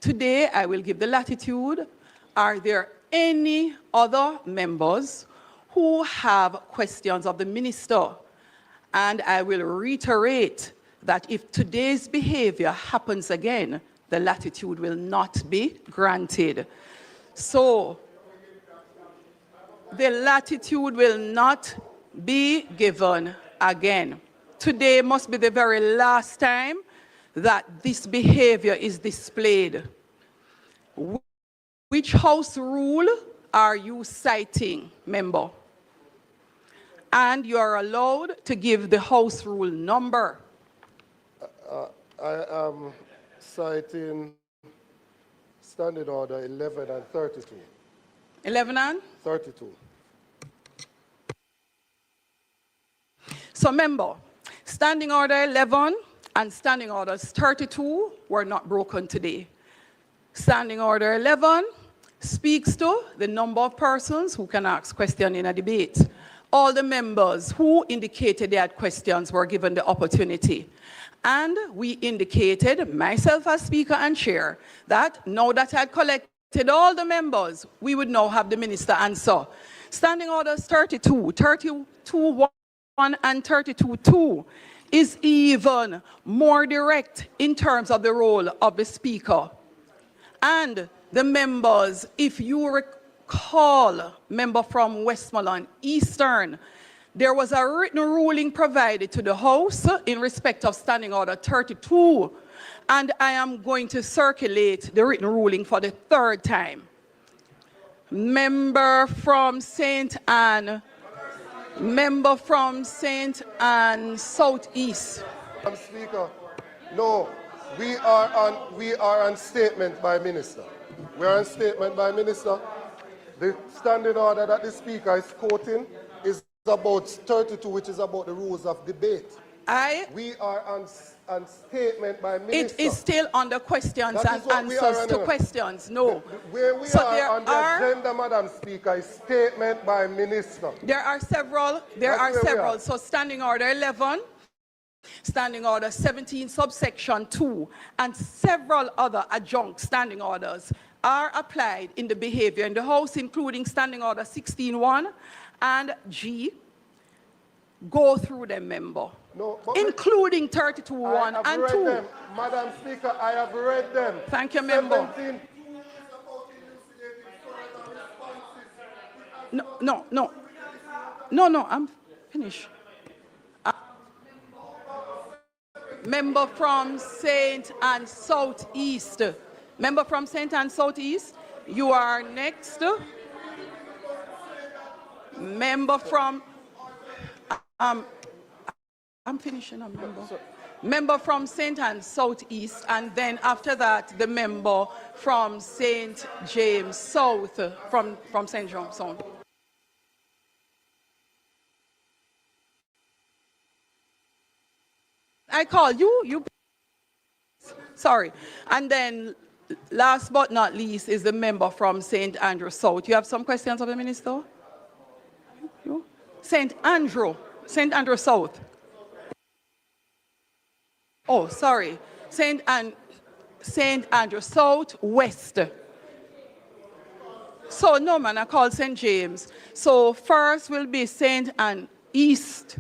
Today, I will give the latitude. Are there any other members who have questions of the minister? And I will reiterate that if today's behavior happens again, the latitude will not be granted. So, the latitude will not be given again. Today must be the very last time that this behavior is displayed. Which house rule are you citing, member? And you are allowed to give the house rule number. I am citing Standing Order 11 and 32. 11 and? 32. So member, Standing Order 11 and Standing Orders 32 were not broken today. Standing Order 11 speaks to the number of persons who can ask questions in a debate. All the members who indicated they had questions were given the opportunity. And we indicated, myself as Speaker and Chair, that now that I had collected all the members, we would now have the Minister answer. Standing Orders 32, 32.1 and 32.2 is even more direct in terms of the role of the Speaker. And the members, if you recall, member from Westmoreland Eastern, there was a written ruling provided to the House in respect of Standing Order 32, and I am going to circulate the written ruling for the third time. Member from St. Anne, member from St. Anne Southeast. Madam Speaker, no, we are on statement by Minister. We are on statement by Minister. The standing order that the Speaker is quoting is about 32, which is about the rules of debate. We are on statement by Minister. It is still under questions and answers to questions. No. Where we So are on the agenda, Madam Speaker, is statement by Minister. There are several. So Standing Order 11, Standing Order 17, subsection 2, and several other adjunct standing orders are applied in the behavior in the House, including Standing Order 16.1 and G. Go through them, member. No, including 32.1 and 2. Them. Madam Speaker, I have read them. Thank you, member. No, I'm finished. Member from St. Anne Southeast. Member from St. Anne Southeast, you are next. Member from... I'm finishing up, member. Member from St. Anne Southeast, and then after that, the member from St. James South, from St. James South. I call you. Sorry. And then, last but not least, is the member from St. Andrew South. You have some questions of the minister? St. Andrew South. Oh, sorry. St. Andrew South West. So no, man, I call St. James. So first will be St. Anne East.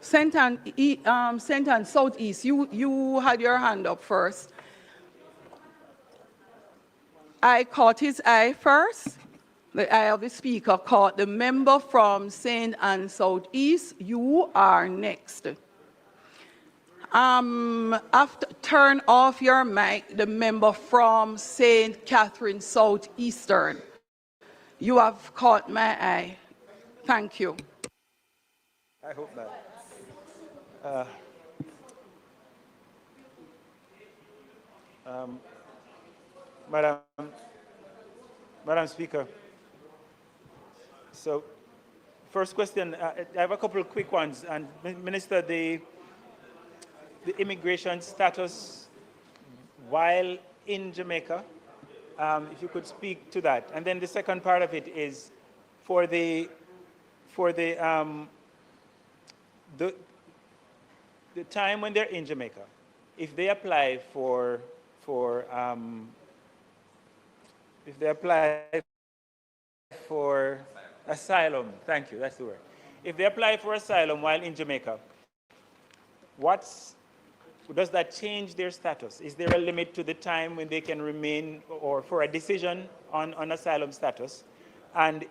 St. Anne Southeast. You had your hand up first. I caught his eye first. The eye of the speaker caught the member from St. Anne Southeast. You are next. After turn off your mic, the member from St. Catherine Southeastern. You have caught my eye. Thank you. I hope not. Madam Speaker, so first question, I have a couple of quick ones. And Minister, the immigration status while in Jamaica, if you could speak to that. And then the second part of it is for the time when they're in Jamaica, if they apply for asylum, thank you, that's the word. If they apply for asylum while in Jamaica, does that change their status? Is there a limit to the time when they can remain or for a decision on asylum status? And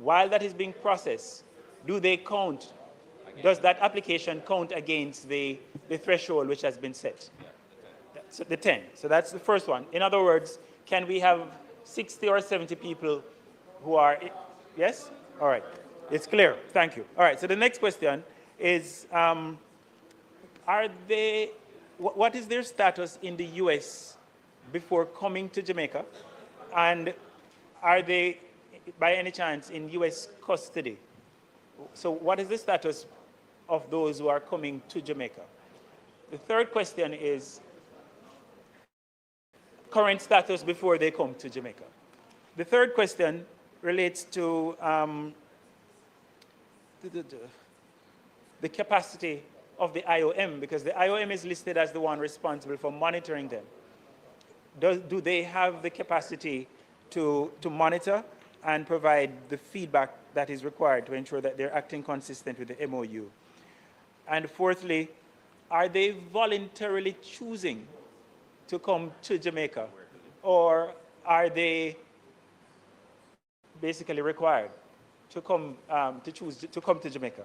while that is being processed, do they count? Does that application count against the threshold which has been set? So the 10. So that's the first one. In other words, can we have 60 or 70 people who are, yes? All right. It's clear. Thank you. All right. So the next question is, what is their status in the U.S. before coming to Jamaica? And are they, by any chance, in U.S. custody? So what is the status of those who are coming to Jamaica? The third question is current status before they come to Jamaica. The third question relates to the capacity of the IOM, because the IOM is listed as the one responsible for monitoring them. Do they have the capacity to monitor and provide the feedback that is required to ensure that they're acting consistent with the MOU? And fourthly, are they voluntarily choosing to come to Jamaica, or are they basically required to come to choose to come to Jamaica?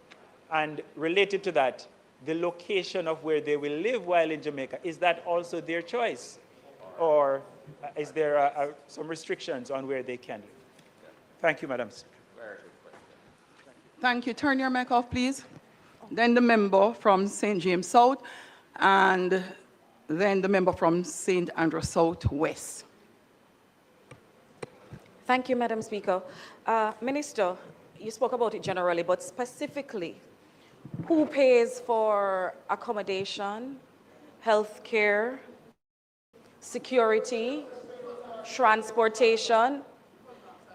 And related to that, the location of where they will live while in Jamaica, is that also their choice, or is there some restrictions on where they can live? Thank you, Madam Speaker. Thank you. Turn your mic off, please. Then the member from St. James South, and then the member from St. Andrew South West. Thank you, Madam Speaker. Minister, you spoke about it generally, but specifically, who pays for accommodation, health care, security, transportation?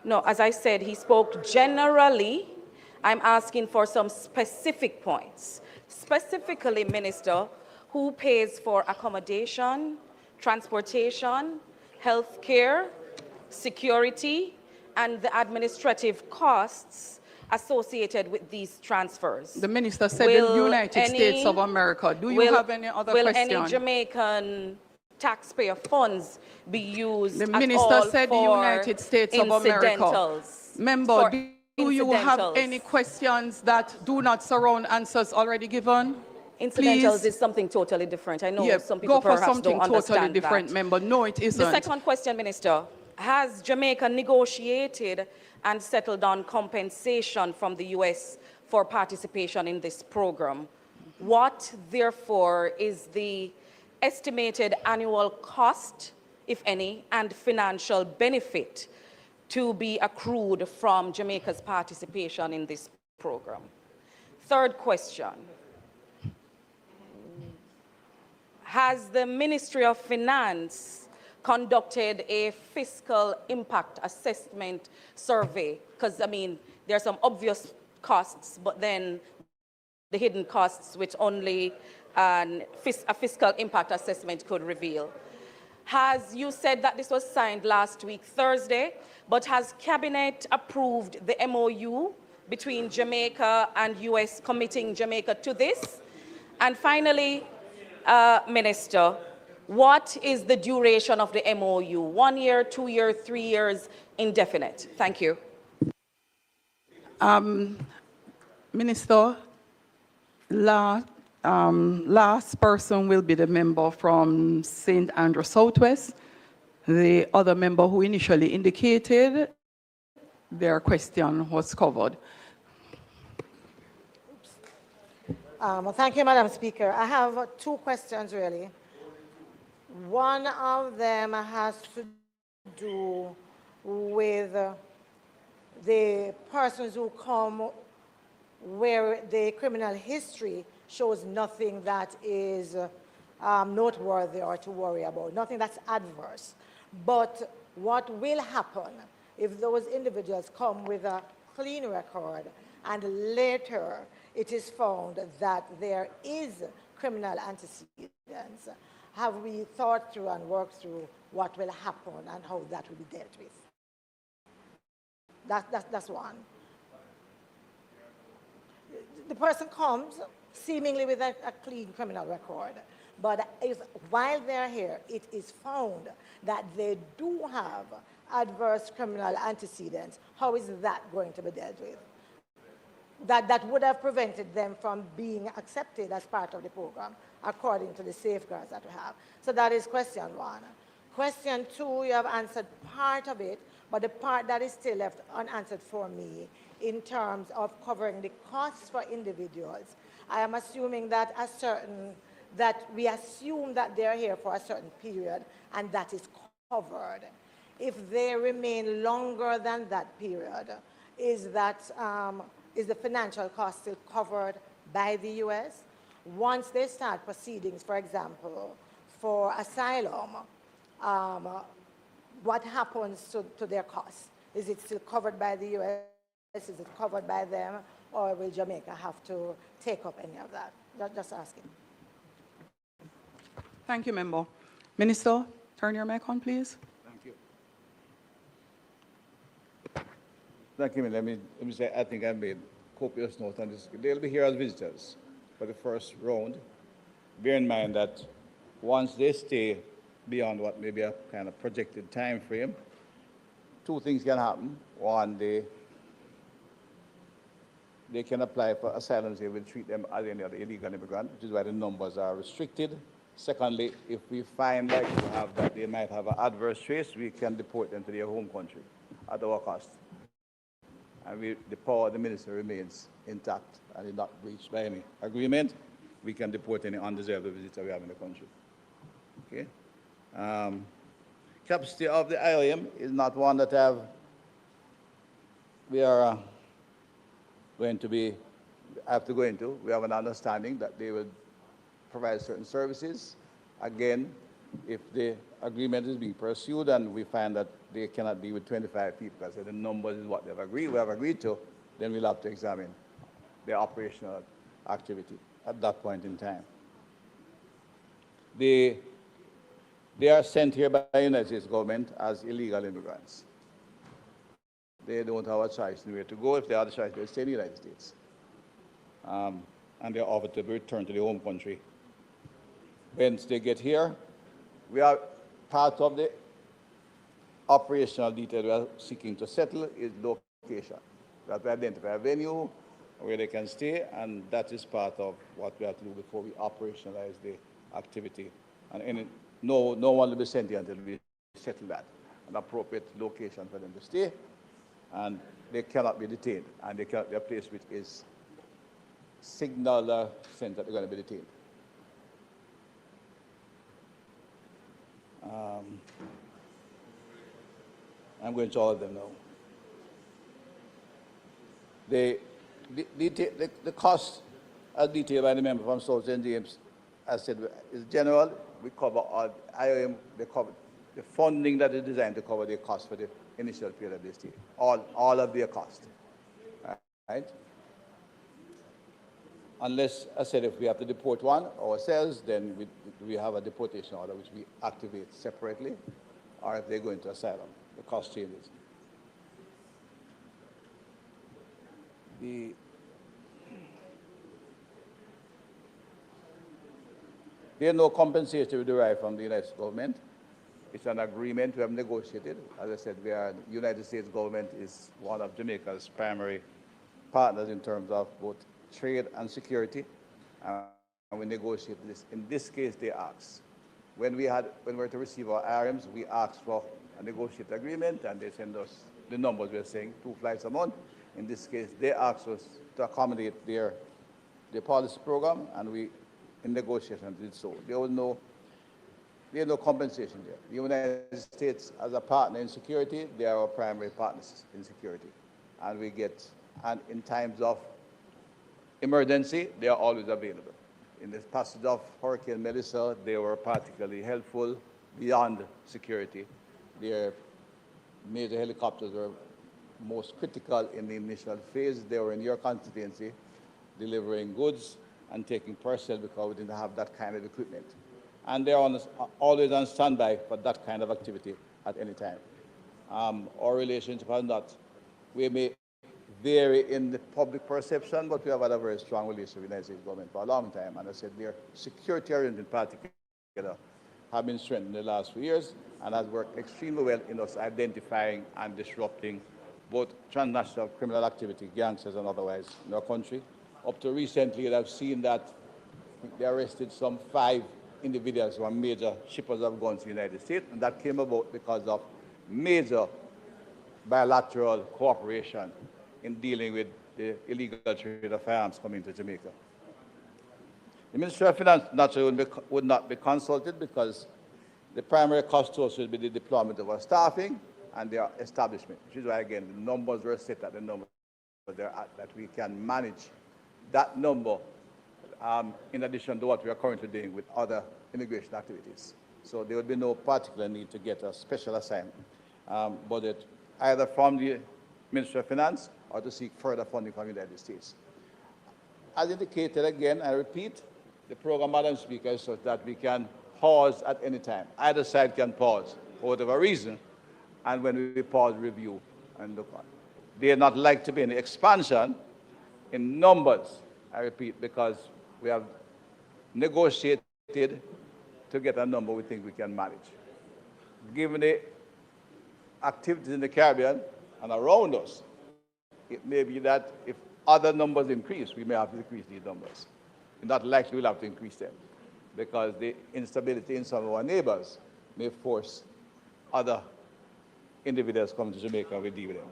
No, as I said, he spoke generally. I'm asking for some specific points. Specifically, Minister, who pays for accommodation, transportation, health care, security, and the administrative costs associated with these transfers? The minister said the United States of America. Do you have any other question? Will any Jamaican taxpayer funds be used The minister said the United States of America. Member, do you have any questions that do not surround answers already given? Incidentals is something totally different. I know some people go for perhaps something don't understand totally different, that. member. No, it isn't. The second question, Minister. Has Jamaica negotiated and settled on compensation from the U.S. for participation in this program? What, therefore, is the estimated annual cost, if any, and financial benefit to be accrued from Jamaica's participation in this program? Third question. Has the Ministry of Finance conducted a fiscal impact assessment survey? Because, I mean, there are some obvious costs, but then the hidden costs which only a fiscal impact assessment could reveal. You said that this was signed last week, Thursday, but has Cabinet approved the MOU between Jamaica and US committing Jamaica to this? And finally, Minister, what is the duration of the MOU? 1 year, 2 years, 3 years, indefinite? Thank you. Minister, last person will be the member from St. Andrew Southwest. The other member who initially indicated their question was covered. Thank you, Madam Speaker. I have two questions, really. One of them has to do with the persons who come where the criminal history shows nothing that is noteworthy or to worry about, nothing that's adverse. But what will happen if those individuals come with a clean record and later it is found that there is criminal antecedents? Have we thought through and worked through what will happen and how that will be dealt with? That's one. The person comes seemingly with a clean criminal record, but while they're here, it is found that they do have adverse criminal antecedents. How is that going to be dealt with? that would have prevented them from being accepted as part of the program, according to the safeguards that we have. So that is question one. Question two, you have answered part of it, but the part that is still left unanswered for me in terms of covering the costs for individuals. I am assuming that we assume that they're here for a certain period and that is covered. If they remain longer than that period, is the financial cost still covered by the U.S.? Once they start proceedings, for example, for asylum, what happens to their costs? Is it still covered by the U.S.? Is it covered by them? Or will Jamaica have to take up any of that? Just asking. Thank you, Member. Minister, turn your mic on, please. Thank you. Thank you. Let me say, I think I made copious notes on this. They'll be here as visitors for the first round. Bear in mind that once they stay beyond what may be a kind of projected time frame, two things can happen. One, they can apply for asylum, they will treat them as any other illegal immigrant, which is why the numbers are restricted. Secondly, if we find like you have that they might have an adverse trace, we can deport them to their home country at our cost. And the power of the minister remains intact and is not breached by any agreement. We can deport any undeserved visitor we have in the country. Okay? Capacity of the IOM is not one that we are going to have to go into. We have an understanding that they will provide certain services. Again, if the agreement is being pursued and we find that they cannot deal with 25 people, because the numbers is what we have agreed to, then we'll have to examine their operational activity at that point in time. They are sent here by the United States government as illegal immigrants. They don't have a choice in where to go. If they have a choice, they'll stay in the United States. And they're offered to return to their home country. Once they get here, we are part of the operational detail we are seeking to settle is location. We have to identify a venue where they can stay, and that is part of what we have to do before we operationalize the activity. And no one will be sent here until we settle that, an appropriate location for them to stay, and they cannot be detained, and they cannot be a place which is signal sense that they're going to be detained. I'm going to all of them now. The cost, as detailed by the member from South St. James, as said, is general. We cover all IOM, they cover the funding that is designed to cover the cost for the initial period of this stay. All of their cost. Right? Unless, I said, if we have to deport one ourselves, then we have a deportation order which we activate separately, or if they go into asylum, the cost changes. There's no compensation to be derived from the United States government. It's an agreement we have negotiated. As I said, the United States government is one of Jamaica's primary partners in terms of both trade and security, and we negotiate this. In this case, they asked. When we were to receive our IRMs, we asked for a negotiated agreement, and they send us the numbers we're saying, 2 flights a month. In this case, they asked us to accommodate their policy program, and we, in negotiation, did so. There's no compensation there. The United States, as a partner in security, they are our primary partners in security. And in times of emergency, they are always available. In the passage of Hurricane Melissa, they were particularly helpful beyond security. Their major helicopters were most critical in the initial phase. They were in your constituency, delivering goods and taking personnel because we didn't have that kind of equipment. And they're always on standby for that kind of activity at any time. Our relationship has not, we may vary in the public perception, but we have had a very strong relationship with the United States government for a long time. And I said their security arrangements in particular have been strengthened in the last few years and has worked extremely well in us identifying and disrupting both transnational criminal activity, gangsters and otherwise, in our country. Up to recently, I've seen that they arrested some 5 individuals who are major shippers of guns in the United States, and that came about because of major bilateral cooperation in dealing with the illegal trade of firearms coming to Jamaica. The Ministry of Finance naturally would not be consulted because the primary cost to us will be the deployment of our staffing and their establishment, which is why, again, the numbers were set at the number they're at, that we can manage that number in addition to what we are currently doing with other immigration activities. So there would be no particular need to get a special assignment budget either from the Ministry of Finance or to seek further funding from the United States. As indicated again, I repeat, the program, Madam Speaker, is such that we can pause at any time. Either side can pause for whatever reason, and when we pause, review and look on. They are not like to be any expansion in numbers, I repeat, because we have negotiated to get a number we think we can manage. Given the activities in the Caribbean and around us, it may be that if other numbers increase, we may have to decrease these numbers. It's not likely we'll have to increase them because the instability in some of our neighbors may force other individuals coming to Jamaica and we deal with them.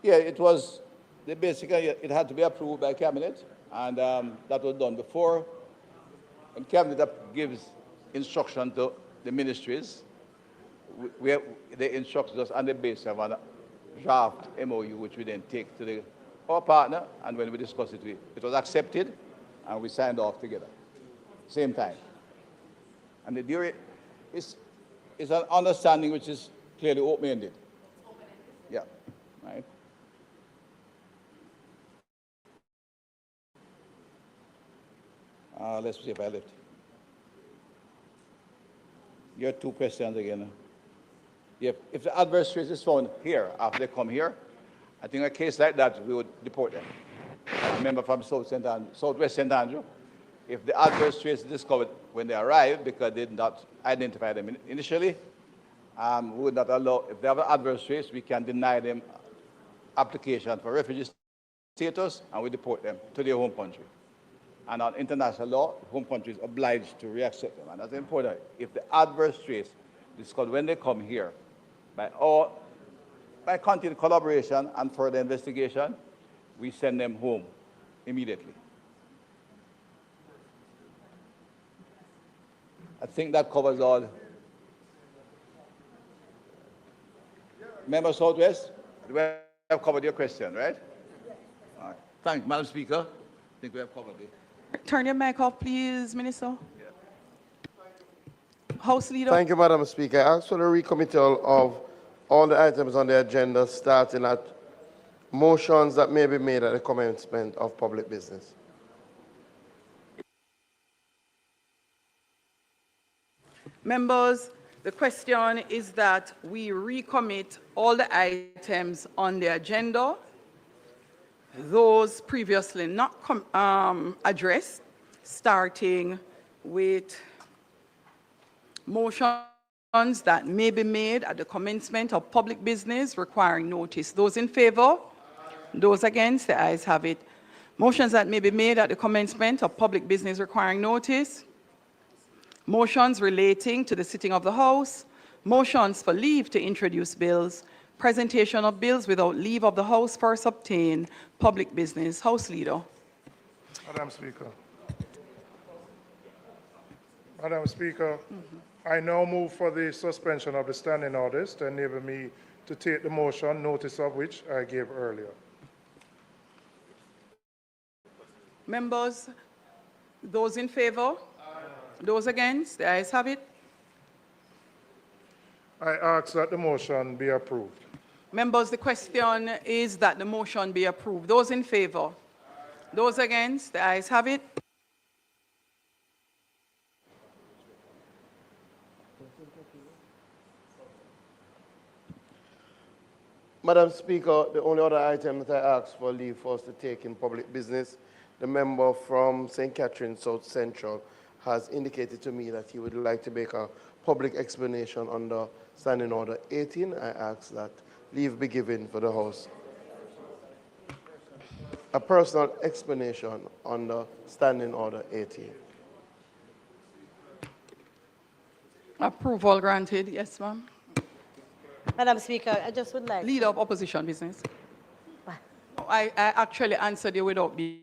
It was, basically, it had to be approved by Cabinet, and that was done before. And Cabinet gives instruction to the ministries. They instruct us on the basis of a draft MOU, which we then take to our partner, and when we discuss it, it was accepted, and we signed off together, same time. And it's an understanding which is clearly open-ended. Yeah, right. Let's see if I left. Your 2 questions again. If the adverse trace is found here, after they come here, I think a case like that, we would deport them. A member from Southwest St. Andrew, if the adverse trace is discovered when they arrive, because they did not identify them initially, we would not allow, if they have an adverse trace, we can deny them application for refugee status, and we deport them to their home country. And on international law, home country is obliged to reaccept them. And that's important. If the adverse trace is discovered when they come here, by continued collaboration and further investigation, we send them home immediately. I think that covers all. Member Southwest, we have covered your question, right? All right. Thank you, Madam Speaker. I think we have covered it. Turn your mic off, please, Minister. House Leader. Thank you, Madam Speaker. I ask for the recommittal of all the items on the agenda, starting at motions that may be made at the commencement of public business. Members, the question is that we recommit all the items on the agenda, those previously not addressed, starting with motions that may be made at the commencement of public business requiring notice. Those in favor? Those against? The ayes have it. Motions that may be made at the commencement of public business requiring notice. Motions relating to the sitting of the House. Motions for leave to introduce bills. Presentation of bills without leave of the House first obtained. Public business. House Leader. Madam Speaker. Madam Speaker, I now move for the suspension of the standing orders to enable me to take the motion, notice of which I gave earlier. Members, those in favor? Those against? The ayes have it. I ask that the motion be approved. Members, the question is that the motion be approved. Those in favor? Those against? The ayes have it. Madam Speaker, the only other item that I asked for leave for us to take in public business, the member from St. Catherine South Central has indicated to me that he would like to make a public explanation under Standing Order 18. I ask that leave be given for the House. A personal explanation under Standing Order 18. Approval granted. Yes, ma'am. Madam Speaker, I just would like... Leader of opposition business. I actually answered you without being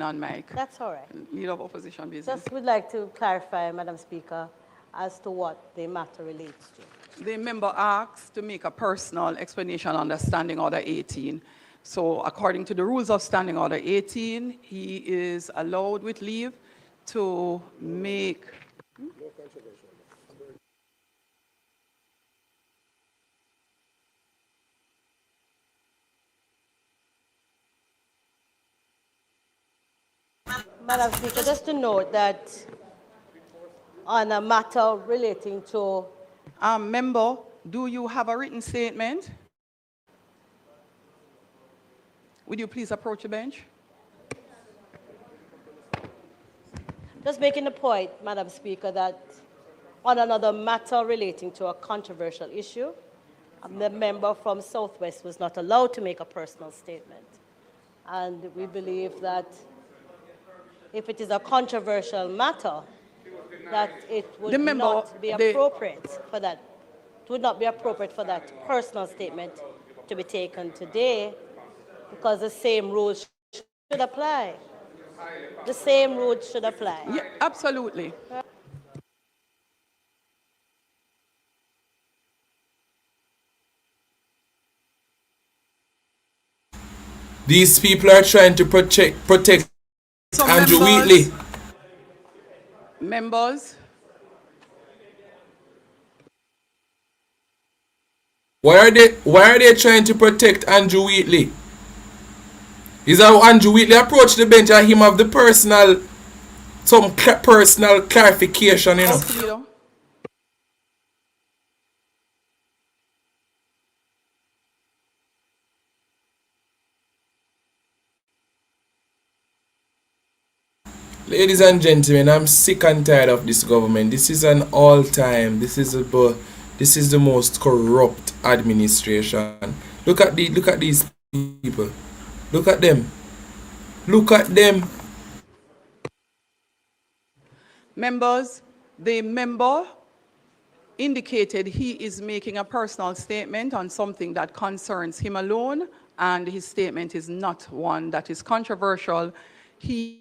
on mic. That's all right. Leader of opposition business. Just would like to clarify, Madam Speaker, as to what the matter relates to. The member asked to make a personal explanation under Standing Order 18. So according to the rules of Standing Order 18, he is allowed with leave to make... Madam Speaker, just to note that on a matter relating to... Member, do you have a written statement? Would you please approach the bench? Just making the point, Madam Speaker, that on another matter relating to a controversial issue, the member from Southwest was not allowed to make a personal statement. And we believe that if it is a controversial matter, that it would not be appropriate for that. It would not be appropriate for that personal statement to be taken today, because the same rules should apply. The same rules should apply. Yeah, absolutely. These people are trying to protect So Andrew Wheatley. Members. Why are they trying to protect Andrew Wheatley? Is how Andrew Wheatley approached the bench and him have the personal clarification, you know. Ladies and gentlemen, I'm sick and tired of this government. This is an all-time. This is the most corrupt administration. Look at these people. Look at them. Look at them. Members, the member indicated he is making a personal statement on something that concerns him alone, and his statement is not one that is controversial. He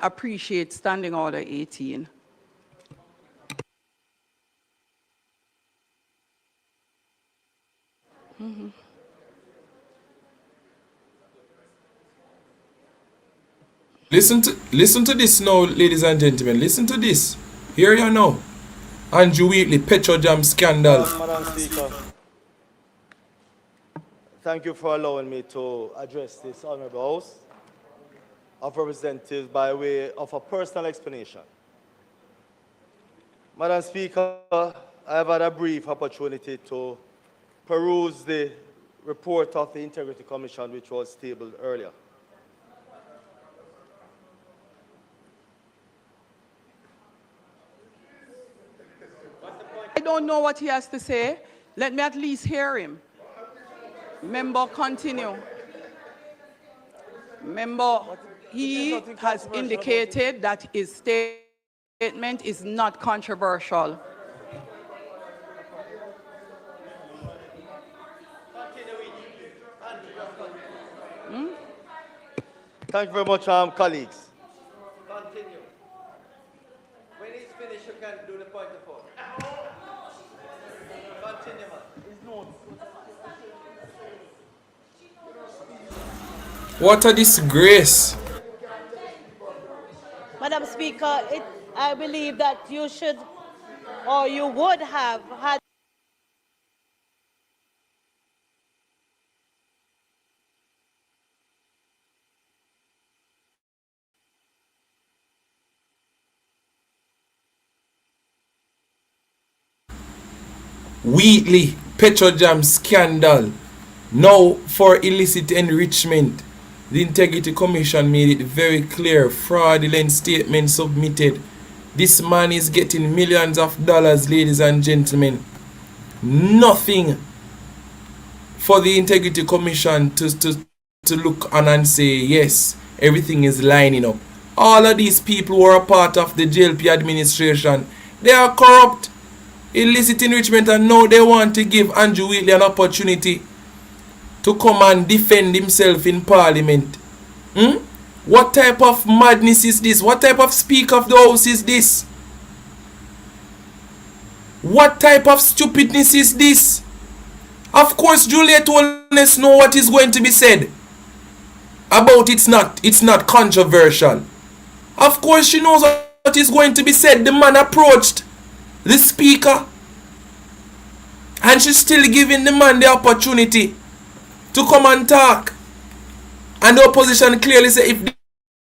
appreciates Standing Order 18. Listen to this now, ladies and gentlemen. Listen to this. Here you know. Andrew Wheatley, Petrojam scandal. Madam Speaker, thank you for allowing me to address this Honourable House of Representatives by way of a personal explanation. Madam Speaker, I have had a brief opportunity to peruse the report of the Integrity Commission, which was tabled earlier. I don't know what he has to say. Let me at least hear him. Member, continue. Member, he has indicated that his statement is not controversial. Thank you very much, colleagues. Continue. When he's finished, you can do the point of order. Continue, man. What a disgrace. Madam Speaker, I believe that you should, or you would have had Wheatley, Petrojam scandal. Now for illicit enrichment. The Integrity Commission made it very clear. Fraudulent statements submitted This man is getting millions of dollars, ladies and gentlemen. Nothing for the Integrity Commission to look on and say, yes, everything is lining up. All of these people who are a part of the JLP administration, they are corrupt, illicit enrichment, and now they want to give Andrew Wheatley an opportunity to come and defend himself in Parliament. What type of madness is this? What type of Speaker of the House is this? What type of stupidness is this? Of course, Juliet Holness know what is going to be said about it's not controversial. Of course, she knows what is going to be said. The man approached the Speaker, and she's still giving the man the opportunity to come and talk. And the opposition clearly say, if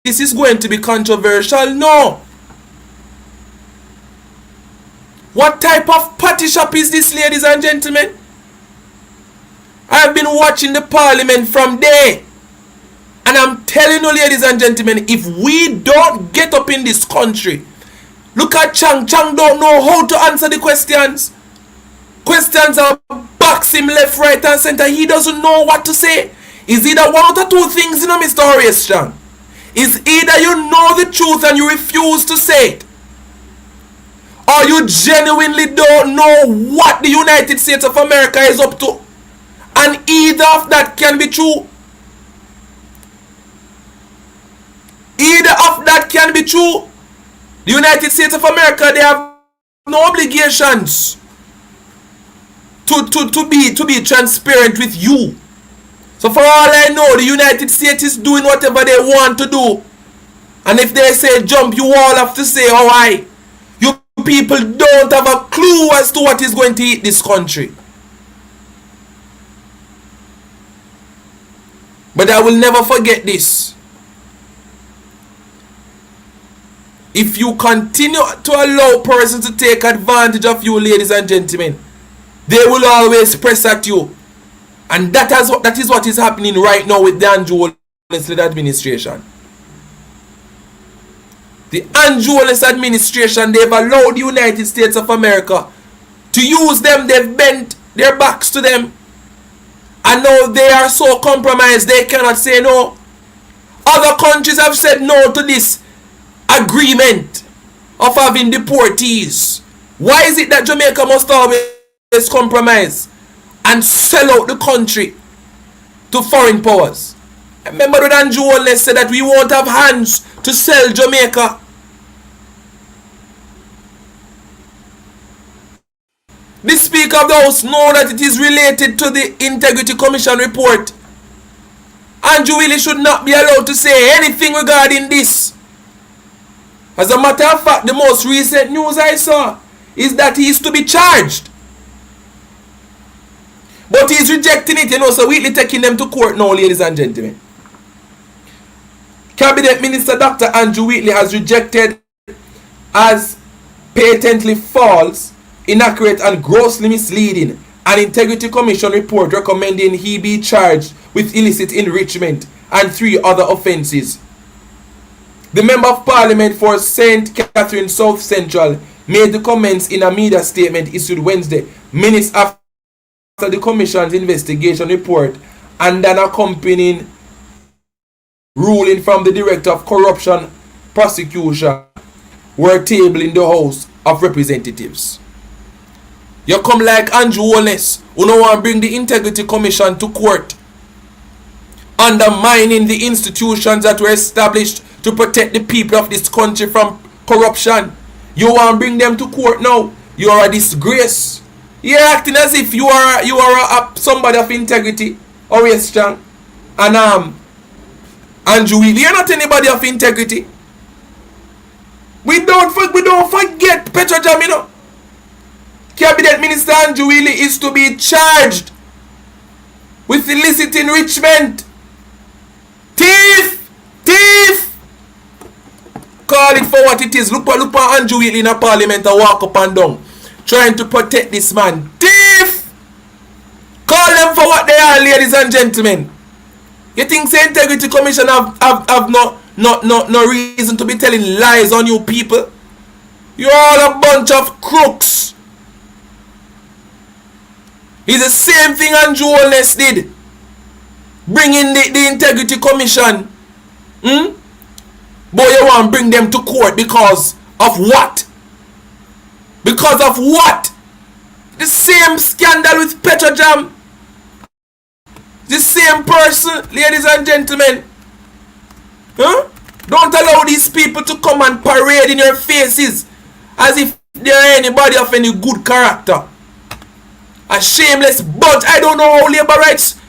this is going to be controversial, no. What type of party shop is this, ladies and gentlemen? I've been watching the Parliament from there. And I'm telling you, ladies and gentlemen, if we don't get up in this country, look at Chang. Chang don't know how to answer the questions. Questions are box him left, right, and center. He doesn't know what to say. Is either one or two things, Mr. Horace Chang. Is either you know the truth and you refuse to say it, or you genuinely don't know what the United States of America is up to. And either of that can be true. Either of that can be true. The United States of America, they have no obligations to be transparent with you. So for all I know, the United States is doing whatever they want to do. And if they say jump, you all have to say, oh, why? You people don't have a clue as to what is going to eat this country. But I will never forget this. If you continue to allow persons to take advantage of you, ladies and gentlemen, they will always press at you. And that is what is happening right now with the Andrew Holness administration. The Andrew Holness administration, they've allowed the United States of America to use them. They've bent their backs to them. And now they are so compromised, they cannot say no. Other countries have said no to this agreement of having deportees. Why is it that Jamaica must always compromise and sell out the country to foreign powers? Remember that Andrew Holness said that we won't have hands to sell Jamaica. The Speaker of the House knows that it is related to the Integrity Commission report. Andrew Wheatley should not be allowed to say anything regarding this. As a matter of fact, the most recent news I saw is that he is to be charged. But he is rejecting it, so Wheatley taking them to court now, ladies and gentlemen. Cabinet Minister Dr. Andrew Wheatley has rejected as patently false, inaccurate and grossly misleading an Integrity Commission report recommending he be charged with illicit enrichment and 3 other offences. The Member of Parliament for St. Catherine South Central made the comments in a media statement issued Wednesday, minutes after the Commission's investigation report and an accompanying ruling from the Director of Corruption Prosecution were tabled in the House of Representatives. You come like Andrew Holness, who no one bring the Integrity Commission to court, undermining the institutions that were established to protect the people of this country from corruption. You want to bring them to court now? You are a disgrace. You're acting as if you are somebody of integrity. Or yes, Strong. And Andrew Wheatley, you're not anybody of integrity. We don't forget Petrojam, you know. Cabinet Minister Andrew Wheatley is to be charged with illicit enrichment. Thief! Thief! Call it for what it is. Look at Andrew Wheatley in a parliament and walk up and down, trying to protect this man. Thief! Call them for what they are, ladies and gentlemen. You think the Integrity Commission have no reason to be telling lies on you people? You're all a bunch of crooks. It's the same thing Andrew Holness did. Bringing the Integrity Commission. But you want to bring them to court because of what? Because of what? The same scandal with Petrojam. The same person, ladies and gentlemen. Don't allow these people to come and parade in your faces as if they are anybody of any good character. A shameless bunch. I don't know how labor rights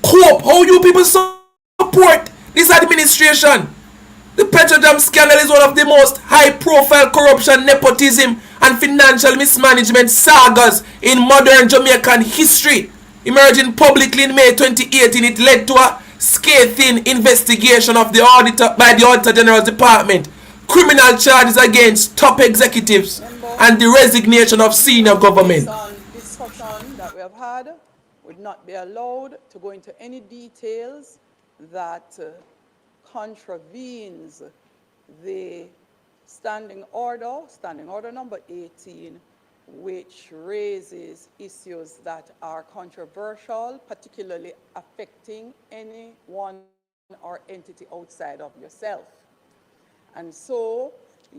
cope. How you people support this administration. The Petrojam scandal is one of the most high-profile corruption, nepotism, and financial mismanagement sagas in modern Jamaican history. Emerging publicly in May 2018, it led to a scathing investigation of the auditor by the Auditor General's Department, criminal charges against top executives, and the resignation of senior government. This discussion that we have had would not be allowed to go into any details that contravenes the standing order number 18, which raises issues that are controversial, particularly affecting anyone or entity outside of yourself. And so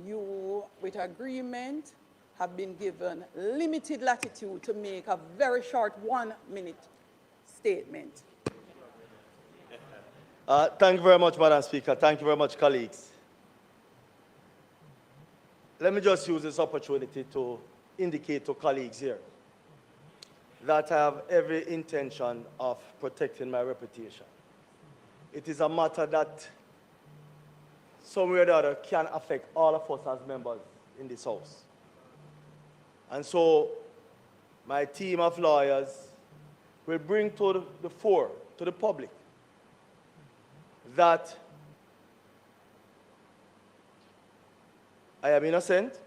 you, with agreement, have been given limited latitude to make a very short 1-minute statement. Thank you very much, Madam Speaker. Thank you very much, colleagues. Let me just use this opportunity to indicate to colleagues here that I have every intention of protecting my reputation. It is a matter that somewhere or the other can affect all of us as members in this House. And so my team of lawyers will bring to the fore, to the public, that I am innocent,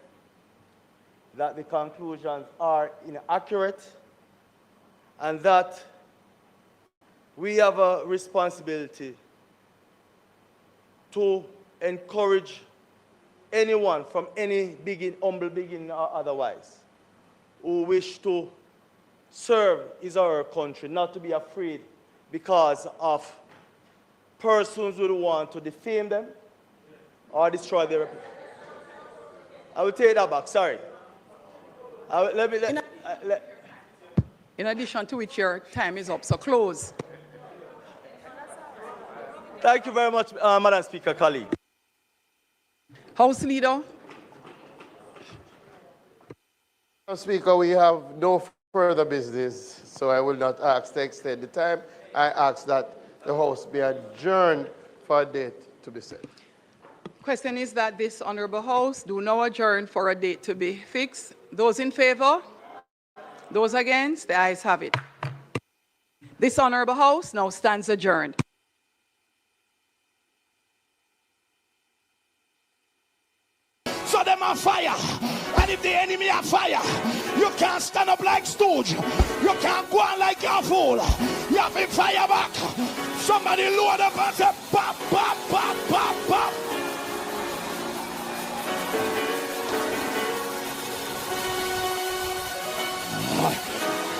that the conclusions are inaccurate, and that we have a responsibility to encourage anyone from any humble beginning or otherwise who wish to serve his or her country, not to be afraid because of persons who want to defame them or destroy their reputation. I will take that back, sorry. In addition to which your time is up, so close. Thank you very much, Madam Speaker, colleague. House Leader. Madam Speaker, we have no further business, so I will not ask to extend the time. I ask that the House be adjourned for a date to be set. Question is that this Honorable House do now adjourn for a date to be fixed. Those in favor? Those against? The ayes have it. This Honorable House now stands adjourned. So them are fire, and if the enemy are fire, you can't stand up like stooge. You can't go on like a fool. You have to fire back. Somebody load up and say, pop, pop, pop, pop, pop.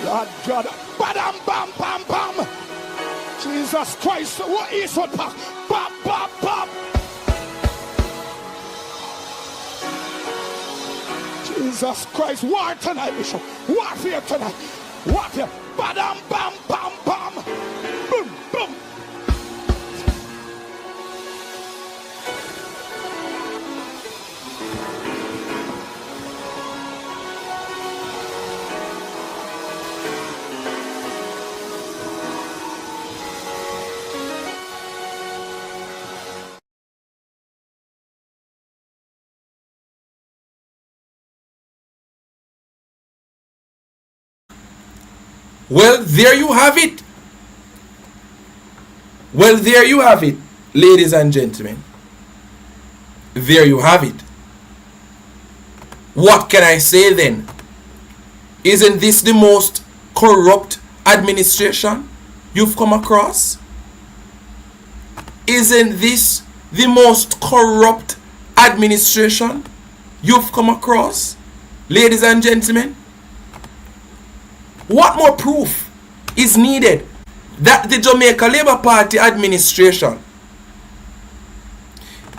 Lord God, badam, bam, bam, bam. Jesus Christ, what is what? Pop, pop, pop, pop. Jesus Christ, war tonight, Bishop. Warfare tonight. Warfare. Badam, bam, bam, bam. Boom, boom. Well, there you have it. Well, there you have it, ladies and gentlemen. There you have it. What can I say then? Isn't this the most corrupt administration you've come across? Isn't this the most corrupt administration you've come across, ladies and gentlemen? What more proof is needed that the Jamaica Labour Party administration,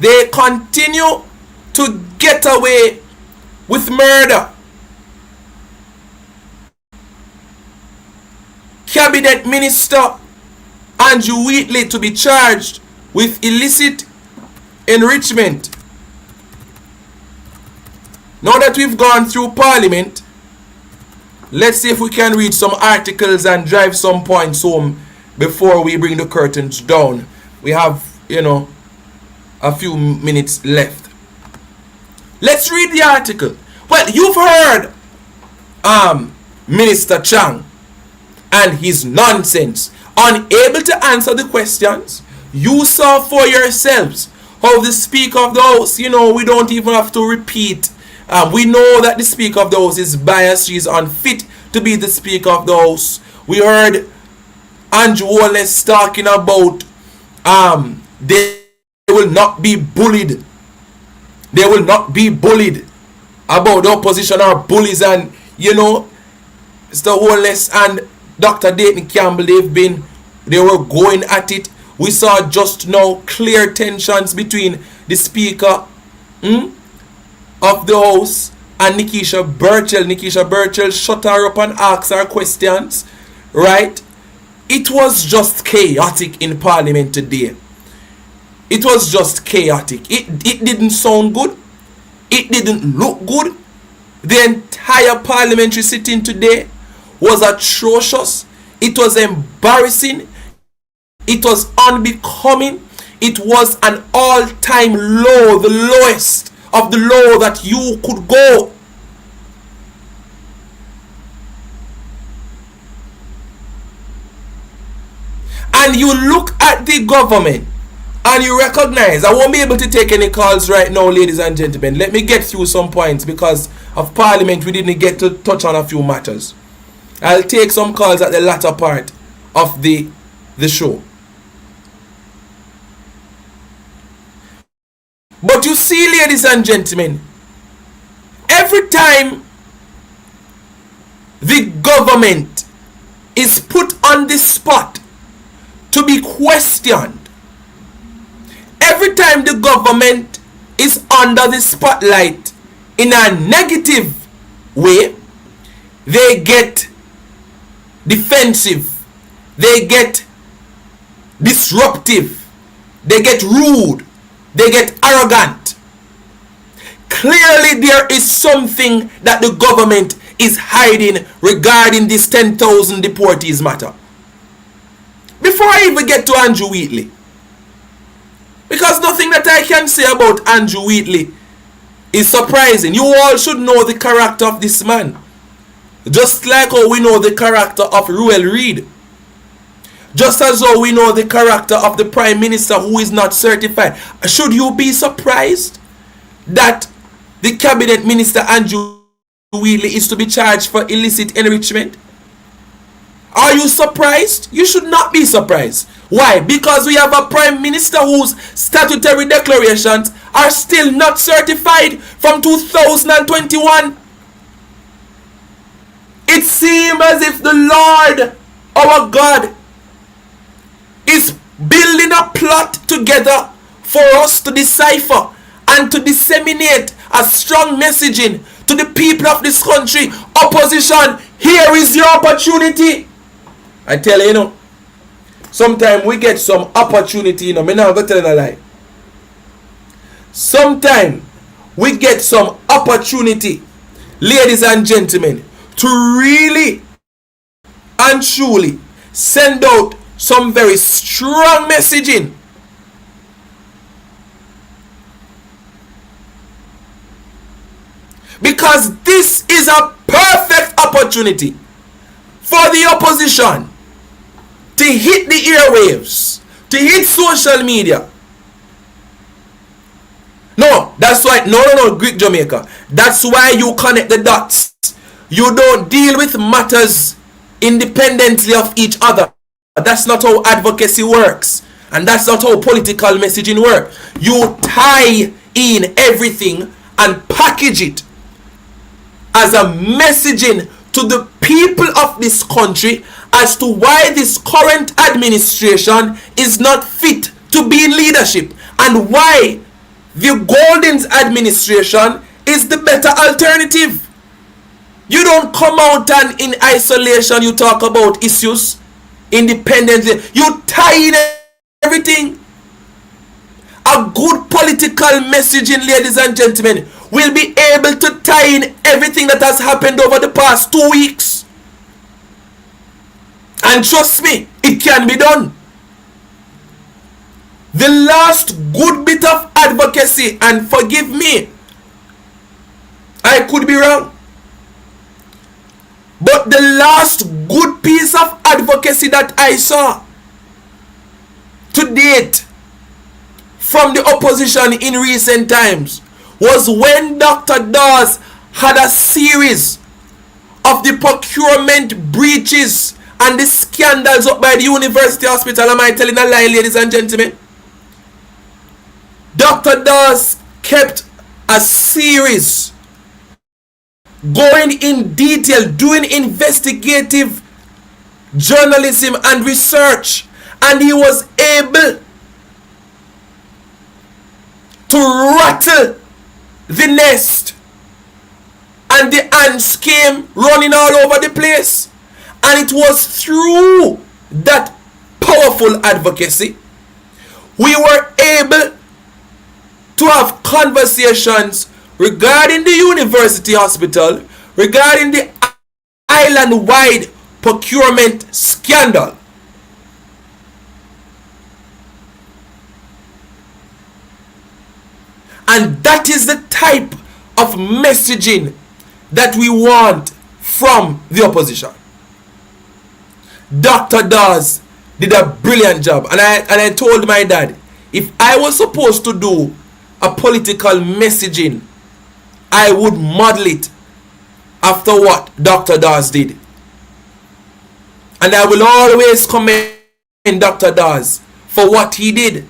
they continue to get away with murder? Cabinet Minister Andrew Wheatley to be charged with illicit enrichment. Now that we've gone through Parliament, let's see if we can read some articles and drive some points home before we bring the curtains down. We have, a few minutes left. Let's read the article. Well, you've heard Minister Chang and his nonsense, unable to answer the questions. You saw for yourselves how the Speaker of the House, we don't even have to repeat. We know that the Speaker of the House is biased. She is unfit to be the Speaker of the House. We heard Andrew Wallace talking about they will not be bullied. They will not be bullied about the opposition or bullies. And Mr. Wallace and Dr. Dayton Campbell, they were going at it. We saw just now clear tensions between the Speaker of the House and Nikisha Burchell. Nikisha Burchell shut her up and asked her questions, right? It was just chaotic in Parliament today. It was just chaotic. It didn't sound good. It didn't look good. The entire parliamentary sitting today was atrocious. It was embarrassing. It was unbecoming. It was an all-time low, the lowest of the low that you could go. And you look at the government and you recognize, I won't be able to take any calls right now, ladies and gentlemen. Let me get through some points because of Parliament. We didn't get to touch on a few matters. I'll take some calls at the latter part of the show. But you see, ladies and gentlemen, every time the government is put on the spot to be questioned, every time the government is under the spotlight in a negative way, they get defensive, they get disruptive, they get rude, they get arrogant. Clearly there is something that the government is hiding regarding this 10,000 deportees matter. Before I even get to Andrew Wheatley, because nothing that I can say about Andrew Wheatley is surprising. You all should know the character of this man. Just like how we know the character of Ruel Reid. Just as though we know the character of the Prime Minister who is not certified. Should you be surprised that the Cabinet Minister Andrew Wheatley is to be charged for illicit enrichment? Are you surprised? You should not be surprised. Why? Because we have a Prime Minister whose statutory declarations are still not certified from 2021. It seems as if the Lord, our God, is building a plot together for us to decipher and to disseminate a strong messaging to the people of this country. Opposition, here is your opportunity. I tell you, sometimes we get some opportunity, I'm not going to tell a lie. Sometimes we get some opportunity, ladies and gentlemen, to really and truly send out some very strong messaging. Because this is a perfect opportunity for the opposition to hit the airwaves, to hit social media. No, that's why, no, Greek Jamaica. That's why you connect the dots. You don't deal with matters independently of each other. That's not how advocacy works. And that's not how political messaging works. You tie in everything and package it as a messaging to the people of this country as to why this current administration is not fit to be in leadership and why the Golden's administration is the better alternative. You don't come out and in isolation you talk about issues independently. You tie in everything. A good political messaging, ladies and gentlemen, will be able to tie in everything that has happened over the past 2 weeks. And trust me, it can be done. The last good bit of advocacy, and forgive me, I could be wrong, but the last good piece of advocacy that I saw to date from the opposition in recent times was when Dr. Dawes had a series of the procurement breaches and the scandals up by the university hospital. Am I telling a lie, ladies and gentlemen? Dr. Dawes kept a series going in detail, doing investigative journalism and research, and he was able to rattle the nest, and the ants came running all over the place. And it was through that powerful advocacy we were able to have conversations regarding the university hospital, regarding the island-wide procurement scandal. And that is the type of messaging that we want from the opposition. Dr. Dawes did a brilliant job, and I told my dad, if I was supposed to do a political messaging, I would model it after what Dr. Dawes did. And I will always commend Dr. Dawes for what he did,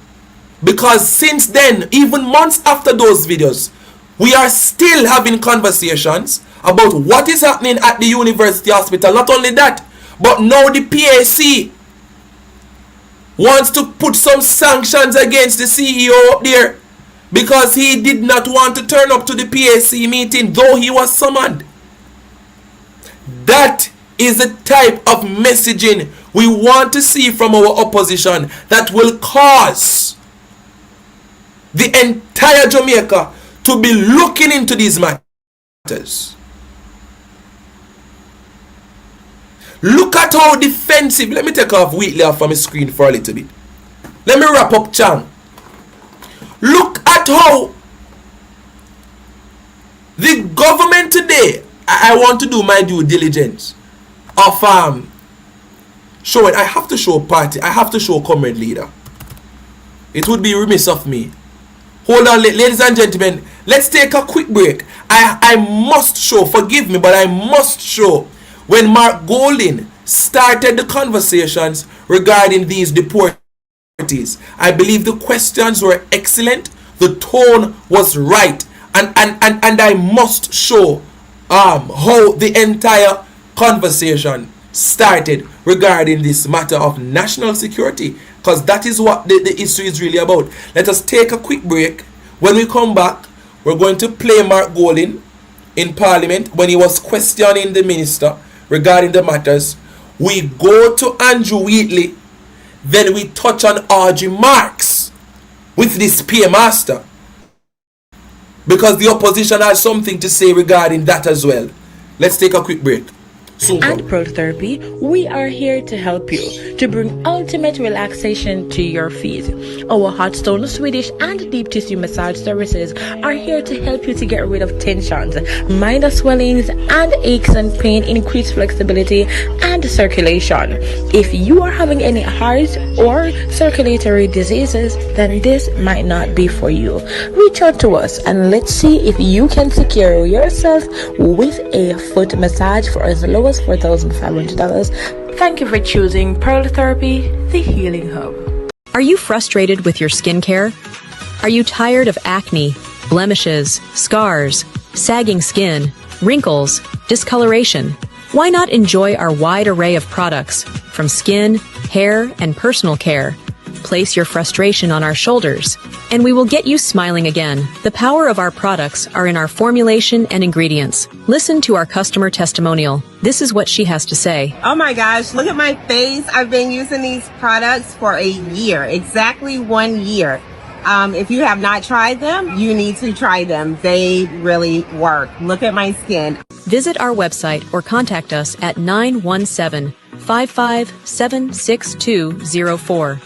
because since then, even months after those videos, we are still having conversations about what is happening at the university hospital. Not only that, but now the PAC wants to put some sanctions against the CEO up there because he did not want to turn up to the PAC meeting though he was summoned. That is the type of messaging we want to see from our opposition that will cause the entire Jamaica to be looking into these matters. Look at how defensive. Let me take off Wheatley off from my screen for a little bit. Let me wrap up Chang. Look at how the government today, I want to do my due diligence of showing. I have to show party. I have to show comrade leader. It would be remiss of me. Hold on, ladies and gentlemen. Let's take a quick break. I must show, forgive me, but I must show when Mark Golding started the conversations regarding these deportees. I believe the questions were excellent. The tone was right. And I must show how the entire conversation started regarding this matter of national security, because that is what the issue is really about. Let us take a quick break. When we come back, we're going to play Mark Golding in Parliament when he was questioning the minister regarding the matters. We go to Andrew Wheatley, then we touch on Audrey Marks with this PA Master, because the opposition has something to say regarding that as well. Let's take a quick break. At Pearl Therapy, we are here to help you to bring ultimate relaxation to your feet. Our hot stone, Swedish, and deep tissue massage services are here to help you to get rid of tensions, minor swellings, and aches and pain, increase flexibility and circulation. If you are having any heart or circulatory diseases, then this might not be for you. Reach out to us and let's see if you can secure yourself with a foot massage for as low as $4,500. Thank you for choosing Pearl Therapy, the healing hub. Are you frustrated with your skincare? Are you tired of acne, blemishes, scars, sagging skin, wrinkles, discoloration. Why not enjoy our wide array of products, from skin, hair, and personal care? Place your frustration on our shoulders, and we will get you smiling again. The power of our products are in our formulation and ingredients. Listen to our customer testimonial. This is what she has to say. Oh my gosh, look at my face. I've been using these products for a year, exactly 1 year. If you have not tried them, you need to try them. They really work. Look at my skin. Visit our website or contact us at 917-557-6204.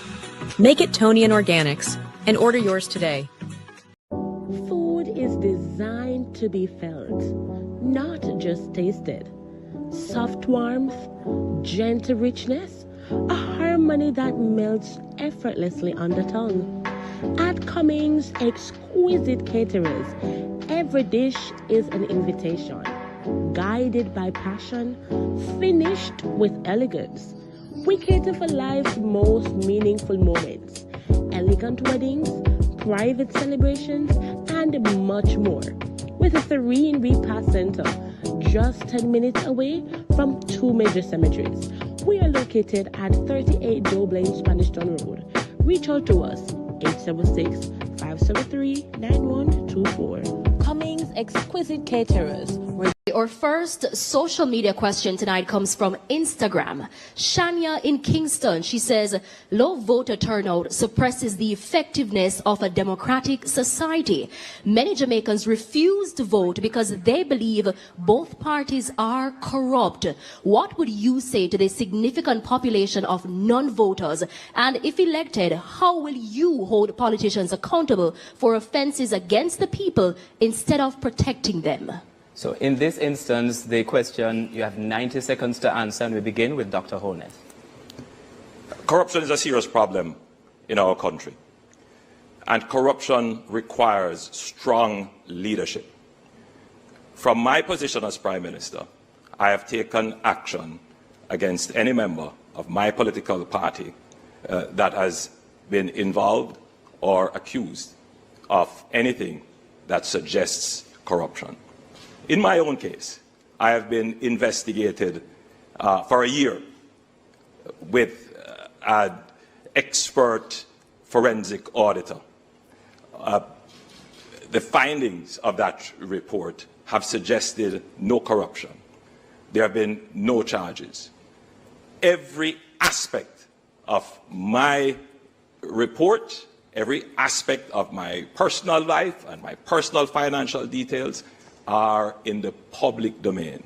Make it Tony and Organics and order yours today. Food is designed to be felt, not just tasted. Soft warmth, gentle richness, a harmony that melts effortlessly on the tongue. At Cummings Exquisite Caterers, every dish is an invitation, guided by passion, finished with elegance. We cater for life's most meaningful moments, elegant weddings, private celebrations, and much more. With a serene repast center just 10 minutes away from 2 major cemeteries. We are located at 38 Joe Blaine Spanish Town Road. Reach out to us, 876-573-9124. Cummings Exquisite Caterers. Our first social media question tonight comes from Instagram. Shania in Kingston, she says, low voter turnout suppresses the effectiveness of a democratic society. Many Jamaicans refuse to vote because they believe both parties are corrupt. What would you say to the significant population of non-voters? And if elected, how will you hold politicians accountable for offenses against the people instead of protecting them? So in this instance, the question, you have 90 seconds to answer, and we begin with Dr. Holness. Corruption is a serious problem in our country, and corruption requires strong leadership. From my position as Prime Minister, I have taken action against any member of my political party that has been involved or accused of anything that suggests corruption. In my own case, I have been investigated for a year with an expert forensic auditor. The findings of that report have suggested no corruption. There have been no charges. Every aspect of my report, every aspect of my personal life and my personal financial details are in the public domain.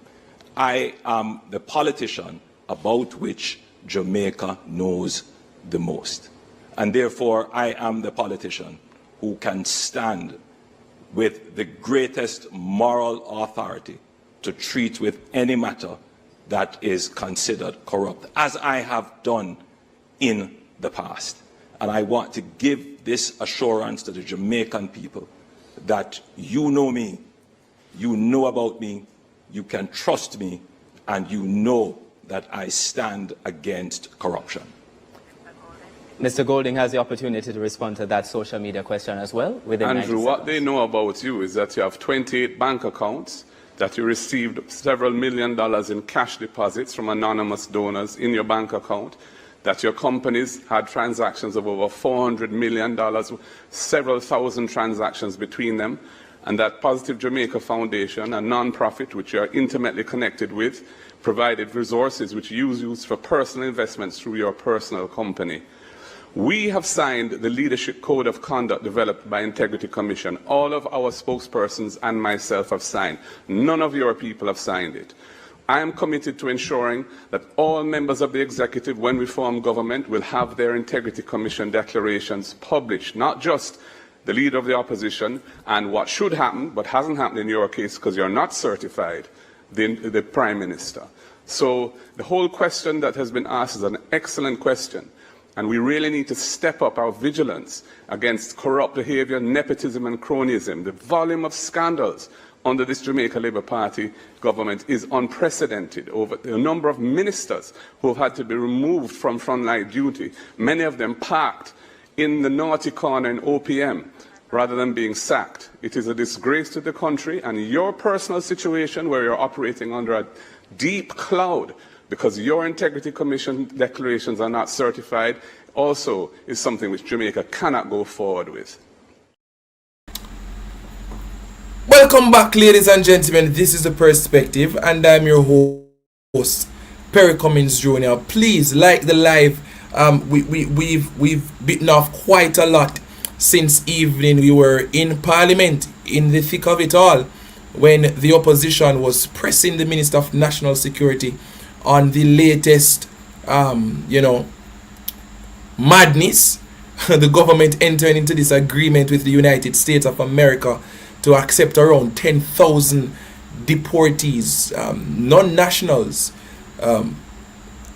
I am the politician about which Jamaica knows the most. And therefore, I am the politician who can stand with the greatest moral authority to treat with any matter that is considered corrupt, as I have done in the past. And I want to give this assurance to the Jamaican people that you know me, you know about me, you can trust me, and you know that I stand against corruption. Mr. Golding has the opportunity to respond to that social media question as well. Andrew, what they know about you is that you have 28 bank accounts, that you received several $1 million in cash deposits from anonymous donors in your bank account, that your companies had transactions of over $400 million, several thousand transactions between them, and that Positive Jamaica Foundation, a non-profit which you are intimately connected with, provided resources which you use for personal investments through your personal company. We have signed the Leadership Code of Conduct developed by Integrity Commission. All of our spokespersons and myself have signed. None of your people have signed it. I am committed to ensuring that all members of the executive, when we form government, will have their Integrity Commission declarations published, not just the leader of the opposition and what should happen, but hasn't happened in your case because you're not certified, the Prime Minister. So the whole question that has been asked is an excellent question, and we really need to step up our vigilance against corrupt behaviour, nepotism and cronyism. The volume of scandals under this Jamaica Labour Party government is unprecedented. Over the number of ministers who have had to be removed from frontline duty, many of them parked in the naughty corner in OPM, rather than being sacked. It is a disgrace to the country, and your personal situation where you're operating under a deep cloud because your Integrity Commission declarations are not certified also is something which Jamaica cannot go forward with. Welcome back, ladies and gentlemen. This is The Perspective, and I'm your host, Perry Cummins Jr. Please like the live. We've bitten off quite a lot since evening. We were in Parliament, in the thick of it all, when the opposition was pressing the Minister of National Security on the latest, madness. The government entered into this agreement with the United States of America to accept around 10,000 deportees, non-nationals,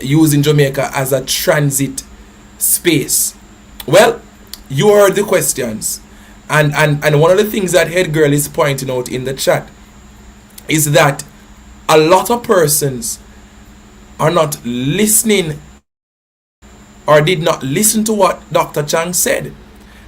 using Jamaica as a transit space. Well, you heard the questions, and one of the things that Head Girl is pointing out in the chat is that a lot of persons are not listening or did not listen to what Dr. Chang said.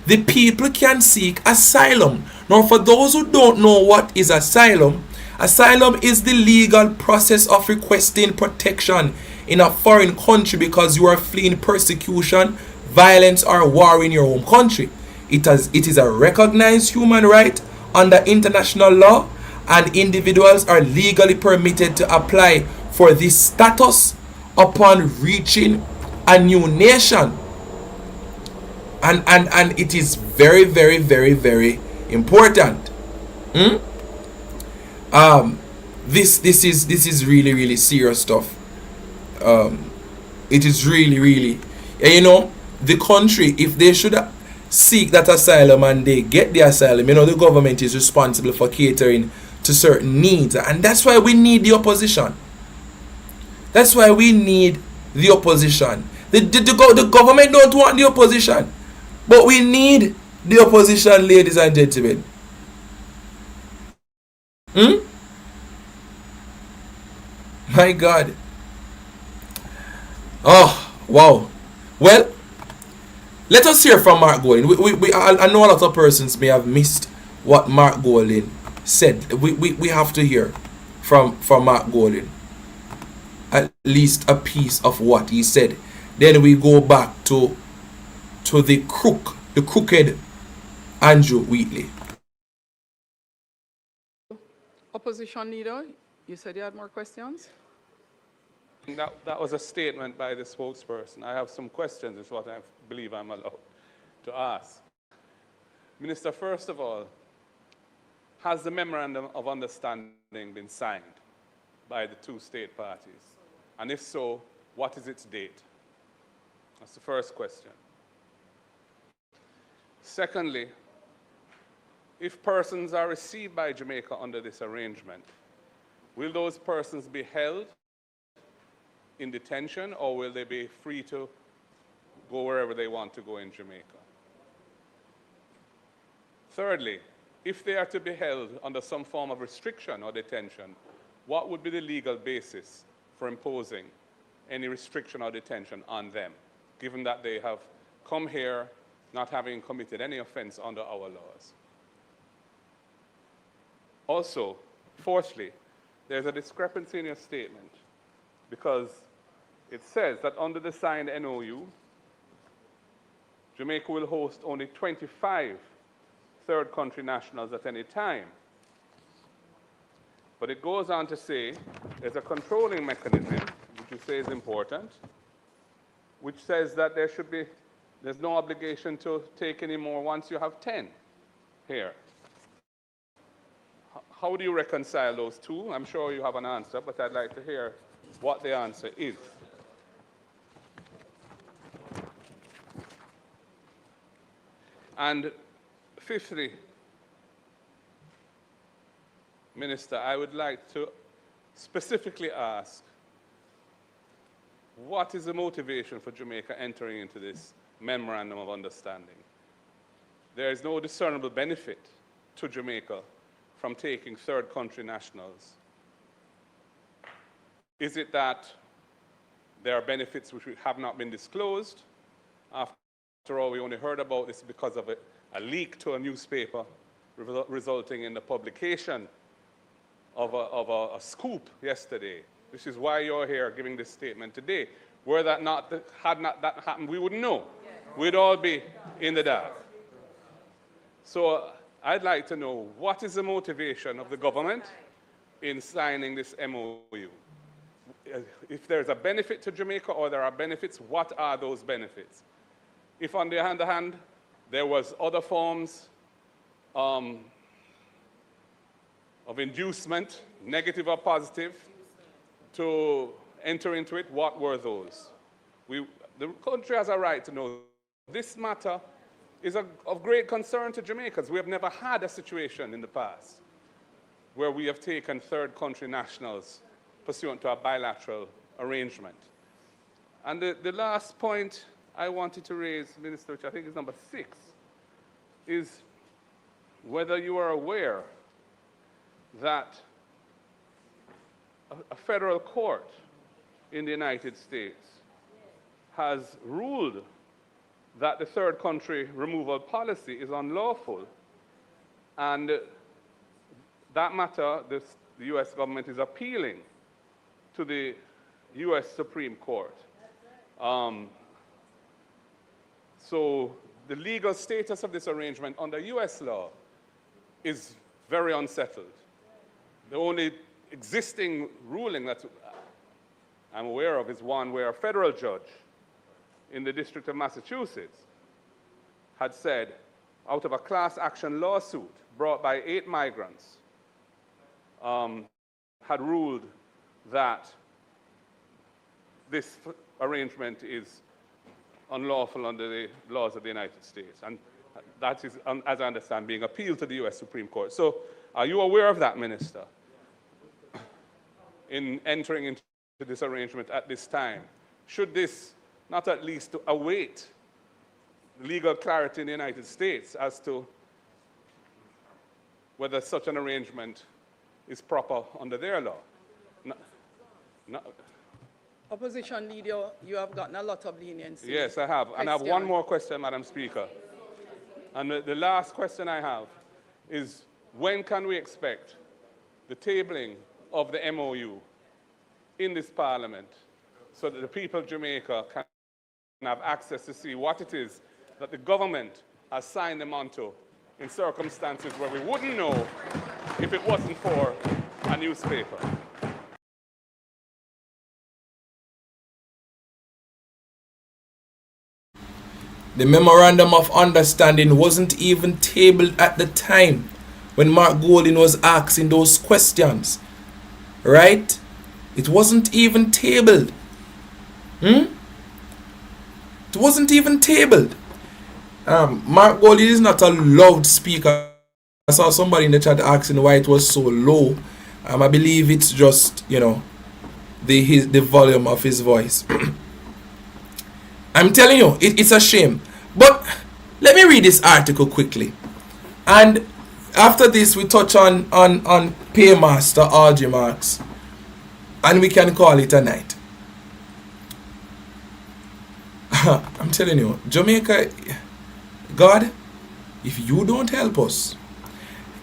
The people can seek asylum. Now, for those who don't know what is asylum, asylum is the legal process of requesting protection in a foreign country because you are fleeing persecution, violence, or war in your home country. It is a recognized human right under international law, and individuals are legally permitted to apply for this status upon reaching a new nation. And it is very, very, very, very important. This is really, really serious stuff. It is really, really, the country, if they should seek that asylum and they get the asylum, the government is responsible for catering to certain needs, and that's why we need the opposition. That's why we need the opposition. The government don't want the opposition, but we need the opposition, ladies and gentlemen. My God. Oh, wow. Well, let us hear from Mark Golding. I know a lot of persons may have missed what Mark Golding said. We have to hear from Mark Golding at least a piece of what he said. Then we go back to the crooked Andrew Wheatley. Opposition leader, you said you had more questions? That was a statement by the spokesperson. I have some questions, is what I believe I'm allowed to ask. Minister, first of all, has the memorandum of understanding been signed by the two state parties? And if so, what is its date? That's the first question. Secondly, if persons are received by Jamaica under this arrangement, will those persons be held in detention, or will they be free to go wherever they want to go in Jamaica? Thirdly, if they are to be held under some form of restriction or detention, what would be the legal basis for imposing any restriction or detention on them, given that they have come here not having committed any offense under our laws? Also, fourthly, there's a discrepancy in your statement, because it says that under the signed MOU, Jamaica will host only 25 third country nationals at any time. But it goes on to say there's a controlling mechanism, which you say is important, which says that there's no obligation to take any more once you have 10 here. How do you reconcile those two? I'm sure you have an answer, but I'd like to hear what the answer is. And fifthly, Minister, I would like to specifically ask, what is the motivation for Jamaica entering into this memorandum of understanding? There is no discernible benefit to Jamaica from taking third country nationals. Is it that there are benefits which have not been disclosed? After all, we only heard about this because of a leak to a newspaper, resulting in the publication of a scoop yesterday. This is why you're here giving this statement today. Were that not, had not that happened, we wouldn't know. We'd all be in the dark. So I'd like to know, what is the motivation of the government in signing this MOU? If there's a benefit to Jamaica or there are benefits, what are those benefits? If on the other hand, there was other forms of inducement, negative or positive, to enter into it, what were those? The country has a right to know. This matter is of great concern to Jamaicans. We have never had a situation in the past where we have taken third country nationals pursuant to a bilateral arrangement. And the last point I wanted to raise, Minister, which I think is number 6, is whether you are aware that a federal court in the United States has ruled that the third country removal policy is unlawful. And that matter, the U.S. government is appealing to the U.S. Supreme Court. So the legal status of this arrangement under U.S. law is very unsettled. The only existing ruling that I'm aware of is one where a federal judge in the District of Massachusetts had said, out of a class action lawsuit brought by 8 migrants, had ruled that this arrangement is unlawful under the laws of the United States. And that is, as I understand, being appealed to the U.S. Supreme Court. So are you aware of that, Minister, in entering into this arrangement at this time? Should this not at least to await legal clarity in the United States as to whether such an arrangement is proper under their law? Opposition leader, you have gotten a lot of leniency. Yes, I have. And I have one more question, Madam Speaker. And the last question I have is, when can we expect the tabling of the MOU in this Parliament so that the people of Jamaica can have access to see what it is that the government has signed them onto in circumstances where we wouldn't know if it wasn't for a newspaper? The memorandum of understanding wasn't even tabled at the time when Mark Golding was asking those questions, right? It wasn't even tabled. It wasn't even tabled. Mark Golding is not a loud speaker. I saw somebody in the chat asking why it was so low. I believe it's just, you know, the volume of his voice. I'm telling you, it's a shame. But let me read this article quickly. And after this, we touch on Paymaster Audrey Marks. And we can call it a night. I'm telling you, Jamaica, God, if you don't help us.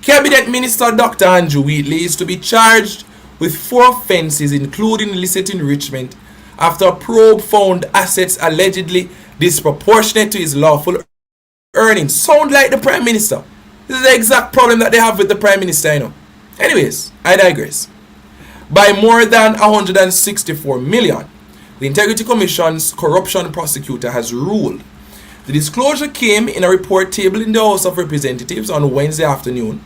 Cabinet Minister Dr. Andrew Wheatley is to be charged with 4 offenses, including illicit enrichment, after a probe found assets allegedly disproportionate to his lawful earnings. Sound like the Prime Minister. This is the exact problem that they have with the Prime Minister, you know. Anyways, I digress. By more than 164 million, the Integrity Commission's corruption prosecutor has ruled. The disclosure came in a report tabled in the House of Representatives on Wednesday afternoon.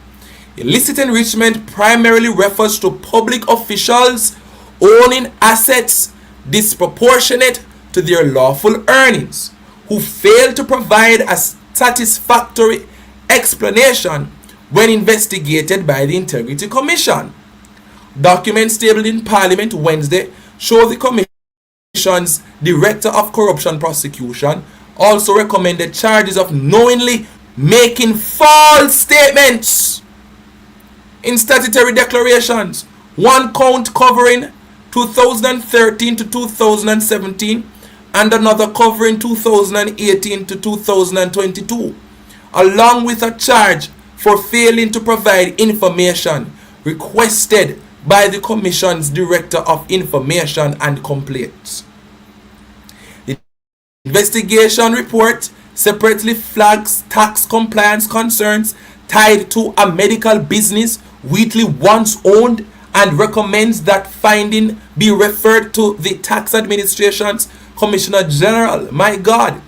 Illicit enrichment primarily refers to public officials owning assets disproportionate to their lawful earnings, who failed to provide a satisfactory explanation when investigated by the Integrity Commission. Documents tabled in Parliament Wednesday show the Commission's Director of Corruption Prosecution also recommended charges of knowingly making false statements in statutory declarations. One count covering 2013 to 2017 and another covering 2018 to 2022. along with a charge for failing to provide information requested by the Commission's Director of Information and Complaints. The investigation report separately flags tax compliance concerns tied to a medical business Wheatley once owned and recommends that finding be referred to the Tax Administration's Commissioner General. My God.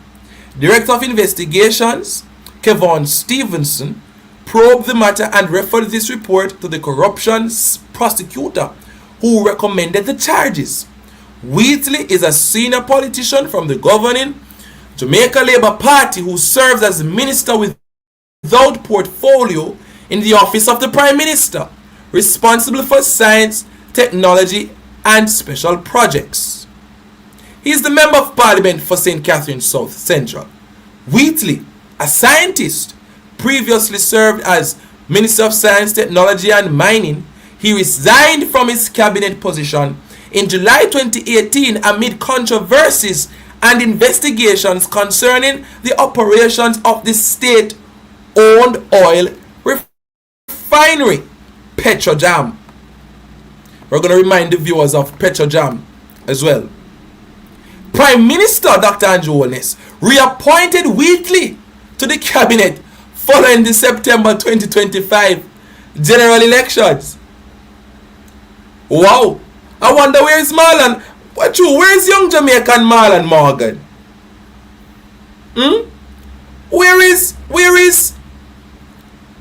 Director of Investigations, Kevon Stevenson, probed the matter and referred this report to the corruption prosecutor who recommended the charges. Wheatley is a senior politician from the governing Jamaica Labour Party who serves as minister without portfolio in the office of the Prime Minister, responsible for science, technology and special projects. He is the Member of Parliament for St. Catherine South Central. Wheatley, a scientist, previously served as Minister of Science, Technology and Mining. He resigned from his cabinet position in July 2018 amid controversies and investigations concerning the operations of the state-owned oil refinery, Petrojam. We're going to remind the viewers of Petrojam as well. Prime Minister Dr. Andrew Holness reappointed Wheatley to the cabinet following the September 2025 general elections. Wow. I wonder where is Marlon? Where is young Jamaican Marlon Morgan? Where is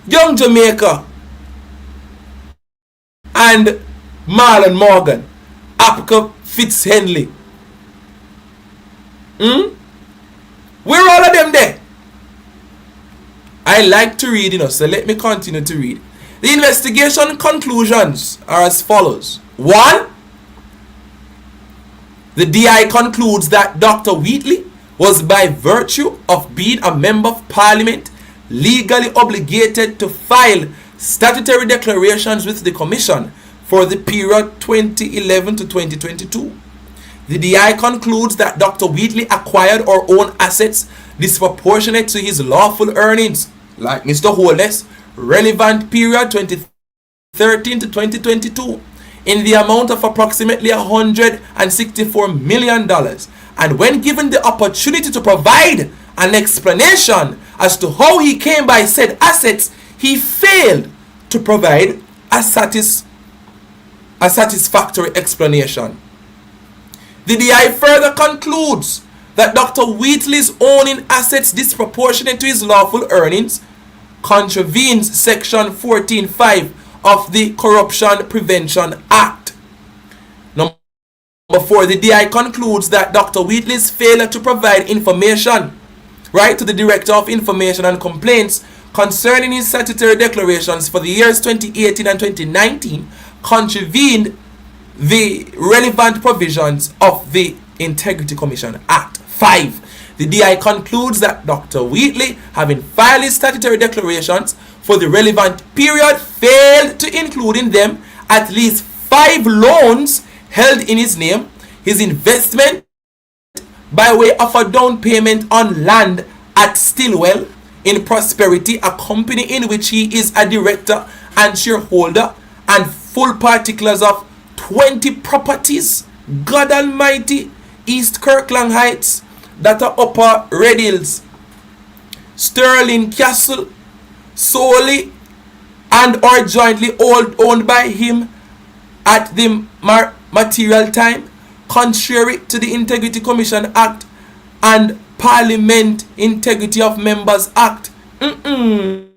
young Jamaica and Marlon Morgan? Apka Fitzhenley. Where all of them there? I like to read, so let me continue to read. The investigation conclusions are as follows. 1. The DI concludes that Dr. Wheatley was by virtue of being a Member of Parliament legally obligated to file statutory declarations with the Commission for the period 2011 to 2022. The DI concludes that Dr. Wheatley acquired or owned assets disproportionate to his lawful earnings, like Mr. Holness, relevant period 2013 to 2022, in the amount of approximately $164 million. And when given the opportunity to provide an explanation as to how he came by said assets, he failed to provide a satisfactory explanation. The DI further concludes that Dr. Wheatley's owning assets disproportionate to his lawful earnings contravenes Section 14.5 of the Corruption Prevention Act. Number 4, the DI concludes that Dr. Wheatley's failure to provide information, to the Director of Information and Complaints concerning his statutory declarations for the years 2018 and 2019 contravened the relevant provisions of the Integrity Commission Act. 5. The DI concludes that Dr. Wheatley, having filed his statutory declarations for the relevant period, failed to include in them at least 5 loans held in his name, his investment by way of a down payment on land at Stillwell in Prosperity, a company in which he is a director and shareholder, and full particulars of 20 properties, God Almighty, East Kirkland Heights, that are Upper Red Hills, Stirling Castle, solely and or jointly owned by him at the material time, contrary to the Integrity Commission Act and Parliament Integrity of Members Act. Ladies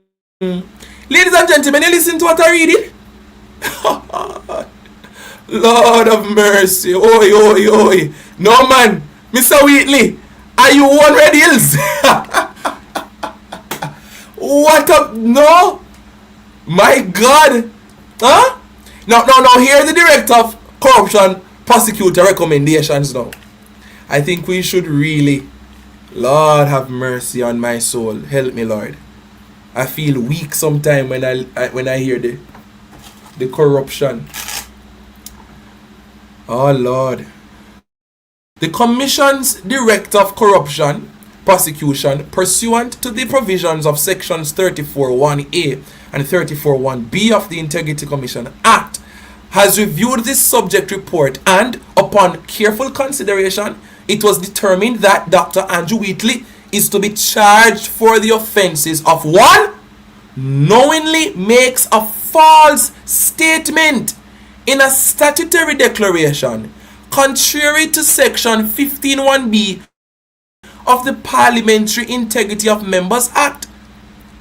and gentlemen, you listen to what I read it? Lord of mercy. Oi. No man, Mr. Wheatley, are you on Red Hills? What up? No? My God. Huh? Now, here the Director of Corruption Prosecutor recommendations now. I think we should really, Lord have mercy on my soul. Help me, Lord. I feel weak sometimes when I hear the corruption. Oh, Lord. The Commission's Director of Corruption prosecution pursuant to the provisions of sections 34(1)(a) and 34(1)(b) of the Integrity Commission Act, has reviewed this subject report, and upon careful consideration, it was determined that Dr. Andrew Wheatley is to be charged for the offenses of 1. Knowingly makes a false statement in a statutory declaration contrary to section 15(1)(b) of the Parliamentary Integrity of Members Act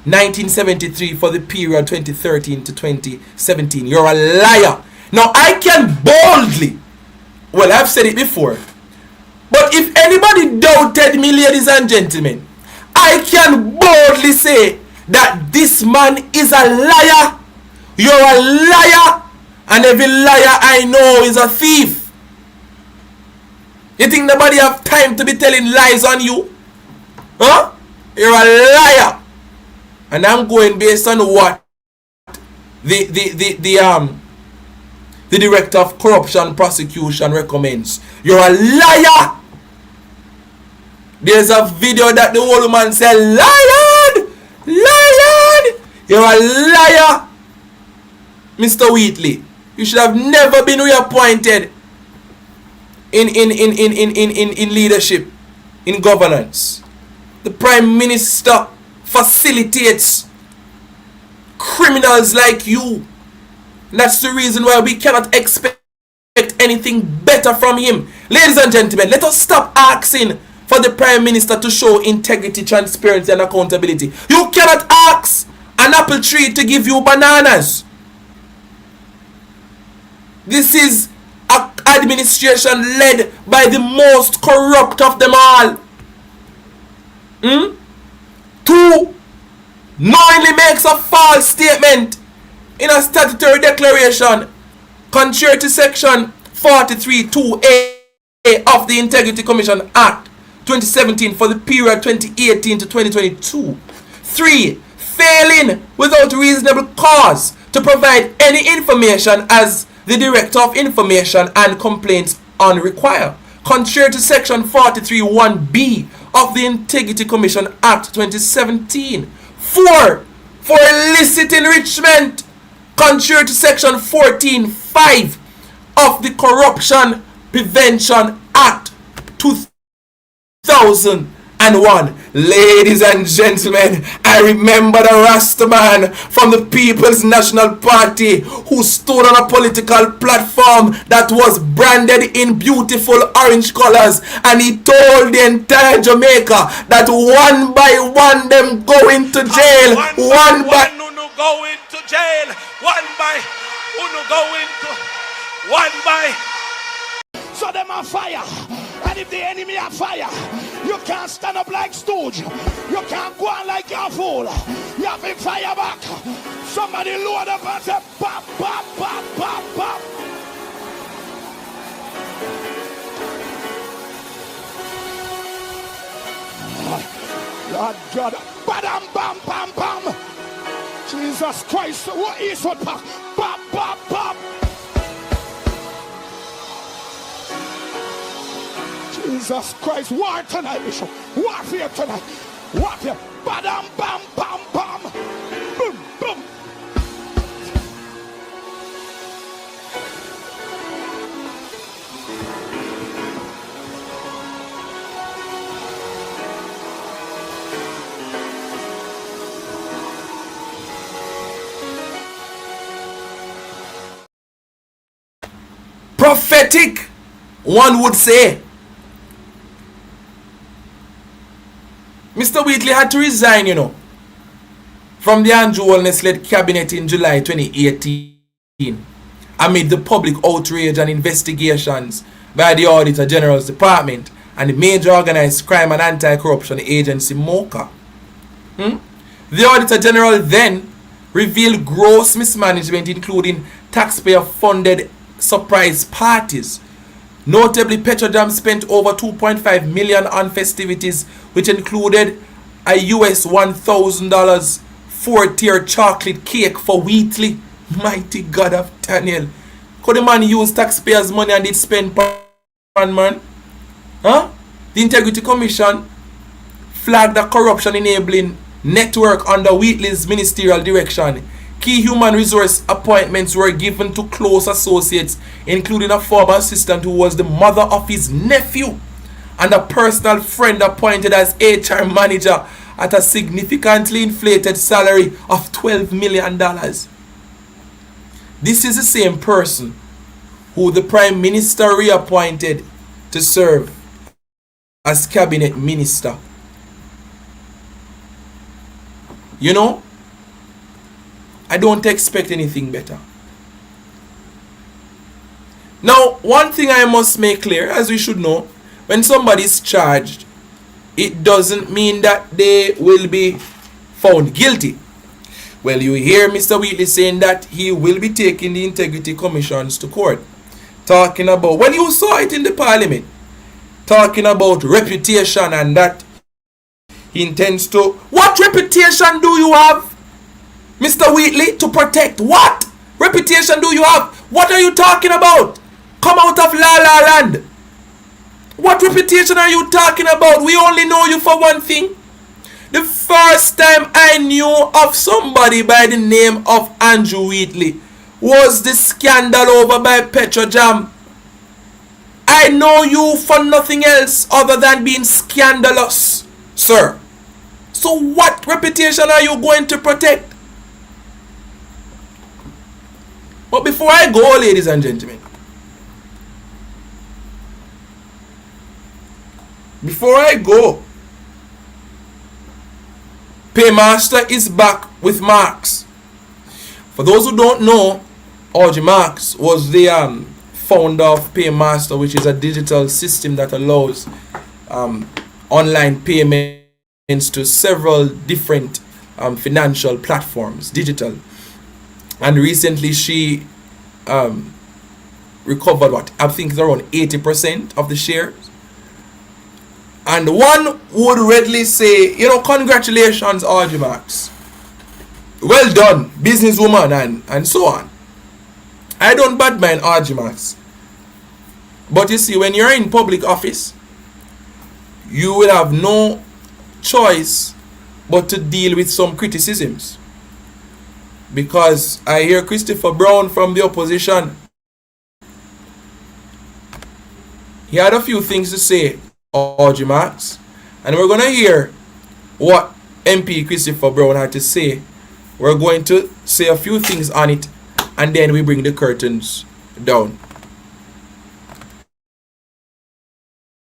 1973 for the period 2013 to 2017. You're a liar. Now I can boldly, well, I've said it before, but if anybody doubted me, ladies and gentlemen, I can boldly say that this man is a liar. You're a liar, and every liar I know is a thief. You think nobody have time to be telling lies on you? Huh? You're a liar. And I'm going based on what the Director of Corruption Prosecution recommends. You're a liar. There's a video that the old man said, "Lion! Lion!" You're a liar, Mr. Wheatley. You should have never been reappointed in leadership, in governance. The Prime Minister facilitates criminals like you. That's the reason why we cannot expect anything better from him. Ladies and gentlemen, let us stop asking for the Prime Minister to show integrity, transparency, and accountability. You cannot ask an apple tree to give you bananas. This is an administration led by the most corrupt of them all. 2. Knowingly makes a false statement in a statutory declaration contrary to section 43(2)(a) of the Integrity Commission Act 2017 for the period 2018 to 2022. 3. Failing without reasonable cause to provide any information as the Director of Information and Complaints require, contrary to section 43(1)(b) of the Integrity Commission Act 2017. 4. For illicit enrichment, contrary to section 14(5) of the Corruption Prevention Act 2001. Ladies and gentlemen, I remember the Rastaman from the People's National Party who stood on a political platform that was branded in beautiful orange colors, and he told the entire Jamaica that one by one them go into jail. One by uno go into jail. One by uno go into one by. So them on fire. And if the enemy are fire, you can't stand up like stooge. You can't go on like a fool. You have to fire back. Somebody load up and say, pop, pop, pop, pop, pop. Lord God, badam, bam, bam, bam. Jesus Christ, what is what? Pop, pop, pop, pop. Jesus Christ, war tonight, Bishop. Warfare tonight. Warfare. Badam, bam, bam, bam. Boom, boom. Prophetic, one would say. Mr. Wheatley had to resign, from the Andrew Holness-led cabinet in July 2018 amid the public outrage and investigations by the Auditor General's Department and the major organized crime and anti-corruption agency MOCA. The Auditor General then revealed gross mismanagement, including taxpayer-funded surprise parties. Notably, Petrodam spent over $2.5 million on festivities, which included a US $1,000 4-tier chocolate cake for Wheatley. Mighty God of Daniel. Could the man use taxpayers' money and did spend on man? Huh? The Integrity Commission flagged a corruption enabling network under Wheatley's ministerial direction. Key human resource appointments were given to close associates, including a former assistant who was the mother of his nephew, and a personal friend appointed as HR manager at a significantly inflated salary of $12 million. This is the same person who the Prime Minister reappointed to serve as cabinet minister. You know, I don't expect anything better. Now, one thing I must make clear, as we should know, when somebody is charged, it doesn't mean that they will be found guilty. Well, you hear Mr. Wheatley saying that he will be taking the integrity commissions to court. Talking about, well, you saw it in the parliament. Talking about reputation and that he intends to... What reputation do you have, Mr. Wheatley, to protect? What reputation do you have? What are you talking about? Come out of La La Land. What reputation are you talking about? We only know you for one thing. The first time I knew of somebody by the name of Andrew Wheatley was the scandal over by Petrojam. I know you for nothing else other than being scandalous, sir. So what reputation are you going to protect? But before I go, ladies and gentlemen, before I go, Paymaster is back with Marks. For those who don't know, Audrey Marks was the founder of Paymaster, which is a digital system that allows online payments to several different financial platforms, digital. And recently she recovered what? I think it's around 80% of the shares. And one would readily say, you know, congratulations, Audrey Marks. Well done, businesswoman, and so on. I don't bad mind Audrey Marks. But you see, when you're in public office, you will have no choice but to deal with some criticisms. Because I hear Christopher Brown from the opposition. He had a few things to say, Audrey Marks, and we're going to hear what MP Christopher Brown had to say. We're going to say a few things on it, and then we bring the curtains down.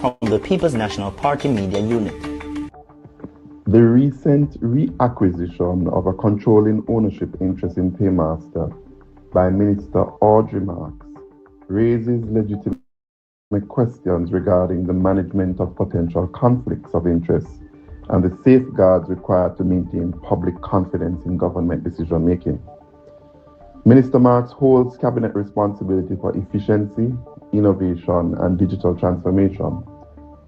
From the People's National Party Media Unit. The recent reacquisition of a controlling ownership interest in Paymaster by Minister Audrey Marks raises legitimate questions regarding the management of potential conflicts of interest and the safeguards required to maintain public confidence in government decision-making. Minister Marks holds cabinet responsibility for efficiency, innovation, and digital transformation,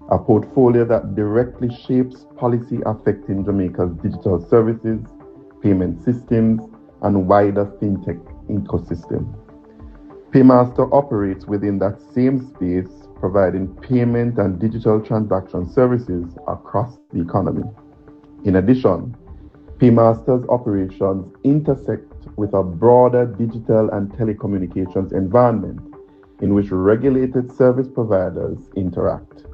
a portfolio that directly shapes policy affecting Jamaica's digital services, payment systems, and wider fintech ecosystem. Paymaster operates within that same space, providing payment and digital transaction services across the economy. In addition, Paymaster's operations intersect with a broader digital and telecommunications environment in which regulated service providers interact.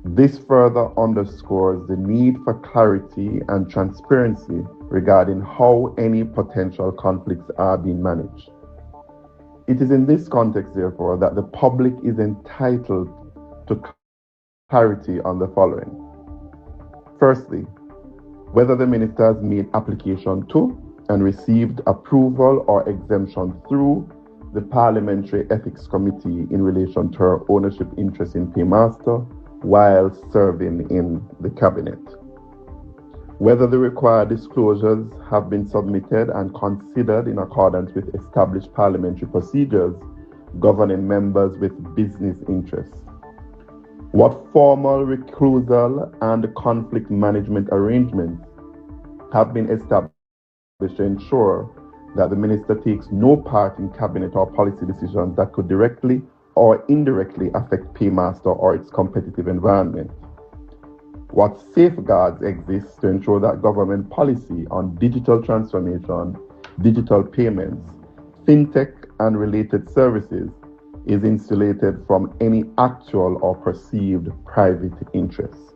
This further underscores the need for clarity and transparency regarding how any potential conflicts are being managed. It is in this context, therefore, that the public is entitled to clarity on the following. Firstly, whether the minister has made application to and received approval or exemption through the Parliamentary Ethics Committee in relation to her ownership interest in Paymaster while serving in the Cabinet. Whether the required disclosures have been submitted and considered in accordance with established parliamentary procedures governing members with business interests. What formal recusal and conflict management arrangements have been established to ensure that the minister takes no part in cabinet or policy decisions that could directly or indirectly affect Paymaster or its competitive environment. What safeguards exist to ensure that government policy on digital transformation, digital payments, fintech, and related services is insulated from any actual or perceived private interests?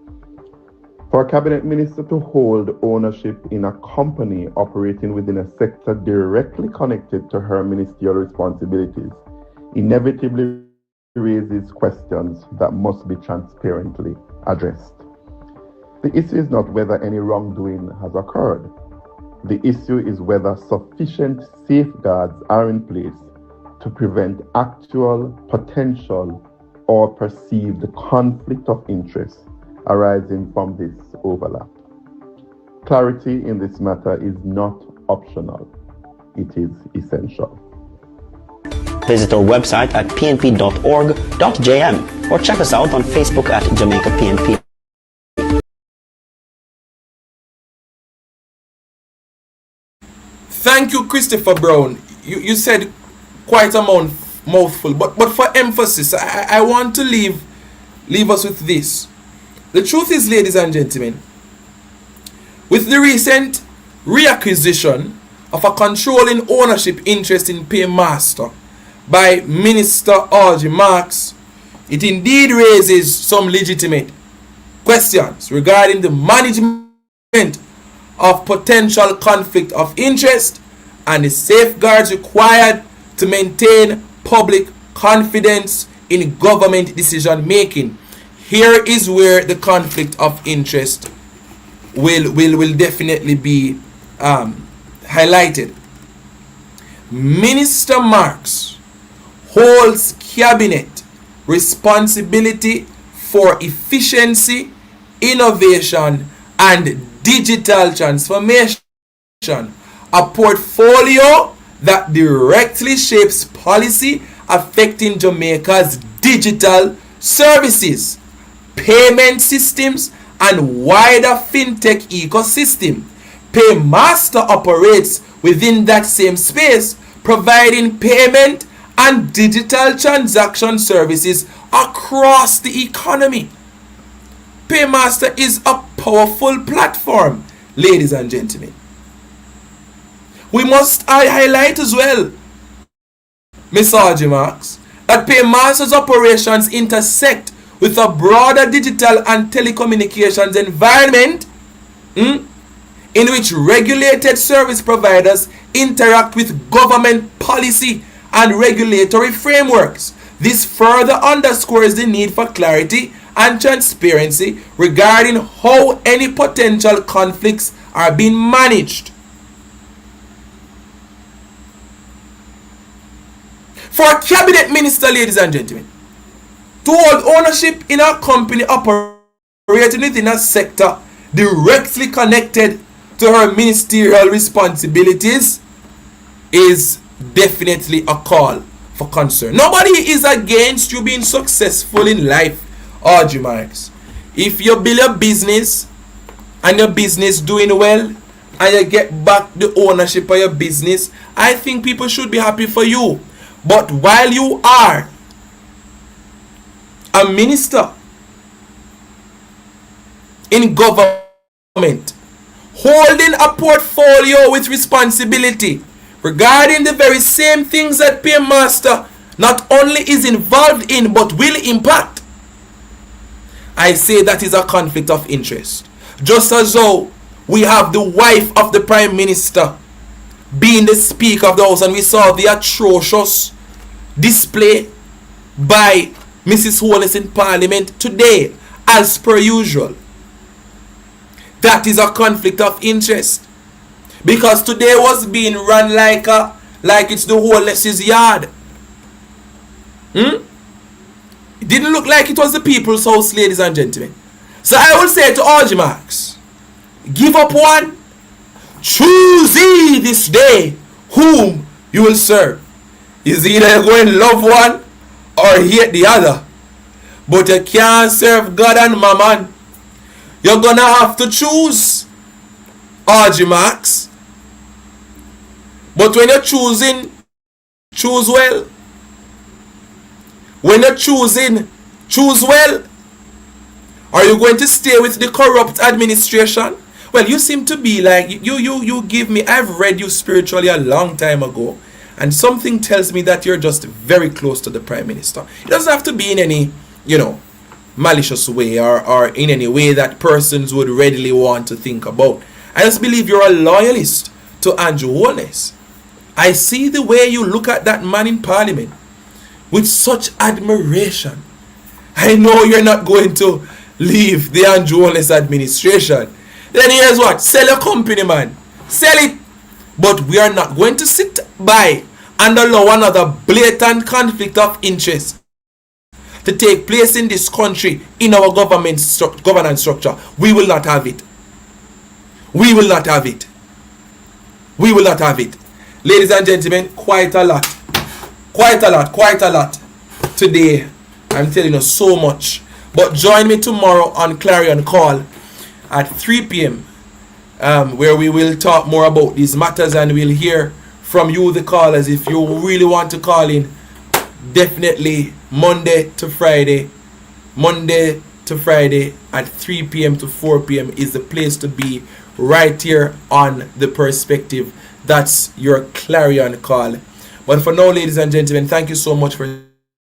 For a cabinet minister to hold ownership in a company operating within a sector directly connected to her ministerial responsibilities inevitably raises questions that must be transparently addressed. The issue is not whether any wrongdoing has occurred. The issue is whether sufficient safeguards are in place to prevent actual, potential, or perceived conflict of interest arising from this overlap. Clarity in this matter is not optional. It is essential. Visit our website at pnp.org.jm or check us out on Facebook at Jamaica PNP. Thank you, Christopher Brown. You said quite a mouthful, but for emphasis, I want to leave us with this. The truth is, ladies and gentlemen, with the recent reacquisition of a controlling ownership interest in Paymaster by Minister Audrey Marks, it indeed raises some legitimate questions regarding the management of potential conflict of interest and the safeguards required to maintain public confidence in government decision making. Here is where the conflict of interest will definitely be highlighted. Minister Marks holds cabinet responsibility for efficiency, innovation, and digital transformation, a portfolio that directly shapes policy affecting Jamaica's digital services, payment systems, and wider fintech ecosystem. Paymaster operates within that same space, providing payment and digital transaction services across the economy. Paymaster is a powerful platform, ladies and gentlemen. We must highlight as well, Ms. Audrey Marks, that Paymaster's operations intersect with a broader digital and telecommunications environment in which regulated service providers interact with government policy and regulatory frameworks. This further underscores the need for clarity and transparency regarding how any potential conflicts are being managed. For a cabinet minister, ladies and gentlemen, to hold ownership in a company operating within a sector directly connected to her ministerial responsibilities is definitely a call for concern. Nobody is against you being successful in life, Audrey Marks. If you build a business and your business doing well and you get back the ownership of your business, I think people should be happy for you. But while you are a minister in government, holding a portfolio with responsibility regarding the very same things that Paymaster not only is involved in but will impact, I say that is a conflict of interest. Just as though we have the wife of the Prime Minister being the Speaker of the House, and we saw the atrocious display by Mrs. Wallace in Parliament today, as per usual. That is a conflict of interest, because today was being run like it's the Wallace's yard. It didn't look like it was the people's house, ladies and gentlemen. So I will say to Audrey Marks, give up one, choose ye this day whom you will serve. Is either you're going to love one or hate the other, but you can't serve God and Mammon. You're gonna have to choose, Audrey Marks. But when you're choosing, choose well. When you're choosing, choose well. Are you going to stay with the corrupt administration? Well, you seem to be like, you give me, I've read you spiritually a long time ago, and something tells me that you're just very close to the Prime Minister. It doesn't have to be in any, malicious way or in any way that persons would readily want to think about. I just believe you're a loyalist to Andrew Holness. I see the way you look at that man in Parliament with such admiration. I know you're not going to leave the Andrew Holness administration. Then here's what, sell your company, man. Sell it. But we are not going to sit by and allow another blatant conflict of interest to take place in this country, in our governance structure. We will not have it. We will not have it. We will not have it. Ladies and gentlemen, quite a lot today. I'm telling you so much. But join me tomorrow on Clarion Call at 3 p.m. Where we will talk more about these matters, and we'll hear from you, the callers. If you really want to call in, definitely Monday to Friday at 3 p.m. to 4 p.m. is the place to be, right here on The Perspective. That's your Clarion Call. But for now, ladies and gentlemen, thank you so much for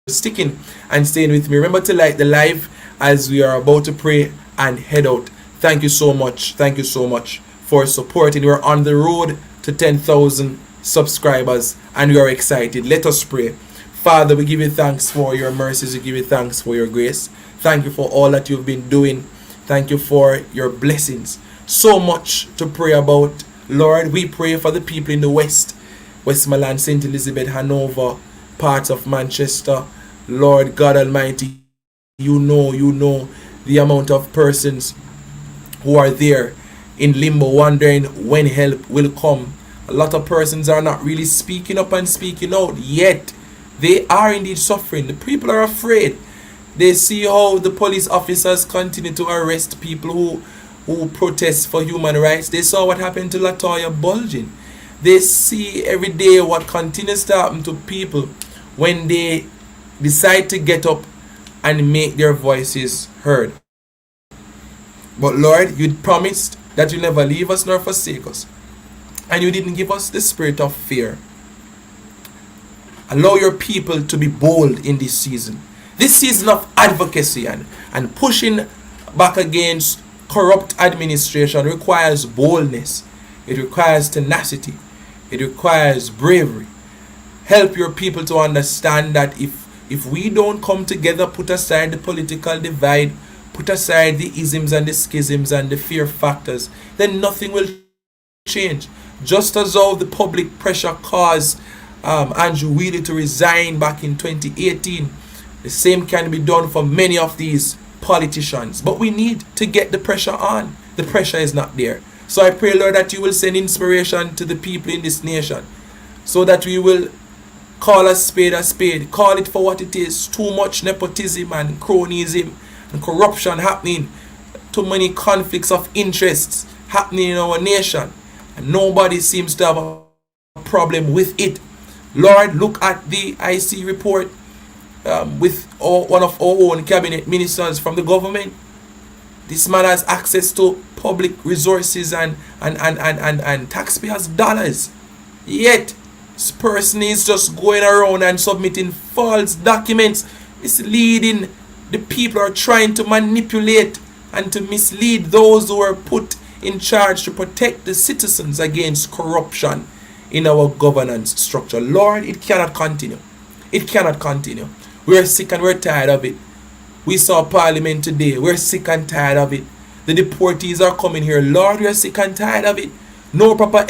sticking and staying with me. Remember to like the live as we are about to pray and head out. Thank you so much. Thank you so much for supporting. We're on the road to 10,000 subscribers, and we are excited. Let us pray. Father, we give you thanks for your mercies. We give you thanks for your grace. Thank you for all that you've been doing. Thank you for your blessings. So much to pray about. Lord, we pray for the people in the West, Westmoreland, St. Elizabeth, Hanover, parts of Manchester. Lord God Almighty, you know the amount of persons who are there in limbo, wondering when help will come. A lot of persons are not really speaking up and speaking out, yet they are indeed suffering. The people are afraid. They see how the police officers continue to arrest people who protest for human rights. They saw what happened to Latoya Bulgin. They see every day what continues to happen to people when they decide to get up and make their voices heard. But Lord, you promised that you never leave us nor forsake us. And you didn't give us the spirit of fear. Allow your people to be bold in this season. This season of advocacy and pushing back against corrupt administration requires boldness. It requires tenacity. It requires bravery. Help your people to understand that if we don't come together, put aside the political divide, put aside the isms and the schisms and the fear factors, then nothing will change. Just as how the public pressure caused Andrew Wheatley to resign back in 2018, the same can be done for many of these politicians. But we need to get the pressure on. The pressure is not there. So I pray, Lord, that you will send inspiration to the people in this nation, so that we will call a spade, call it for what it is. Too much nepotism and cronyism and corruption happening, too many conflicts of interests happening in our nation, and nobody seems to have a problem with it. Lord, look at the IC report with one of our own cabinet ministers from the government. This man has access to public resources and taxpayers' dollars. Yet, this person is just going around and submitting false documents, misleading the people, are trying to manipulate and to mislead those who are put in charge to protect the citizens against corruption in our governance structure. Lord, it cannot continue. It cannot continue. We're sick and we're tired of it. We saw Parliament today. We're sick and tired of it. The deportees are coming here. Lord, we're sick and tired of it. No proper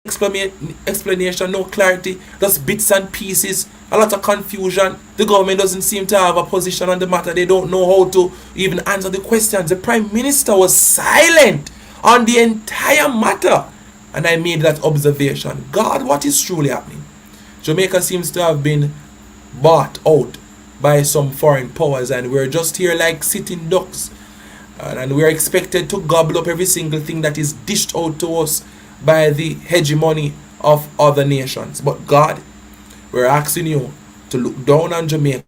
explanation, no clarity, just bits and pieces, a lot of confusion. The government doesn't seem to have a position on the matter. They don't know how to even answer the questions. The Prime Minister was silent on the entire matter. And I made that observation. God, what is truly happening? Jamaica seems to have been bought out by some foreign powers, and we're just here like sitting ducks, and we're expected to gobble up every single thing that is dished out to us by the hegemony of other nations. But God, we're asking you to look down on Jamaica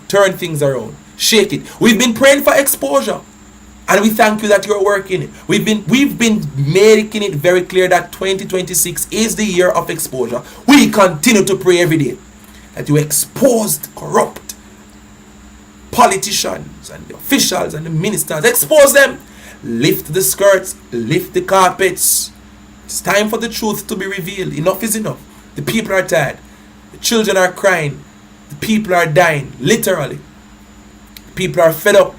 Turn things around. Shake it. We've been praying for exposure. And we thank you that you're working. We've been making it very clear that 2026 is the year of exposure. We continue to pray every day that you expose the corrupt politicians and the officials and the ministers. Expose them. Lift the skirts. Lift the carpets. It's time for the truth to be revealed. Enough is enough. The people are tired. The children are crying. The people are dying. Literally. People are fed up.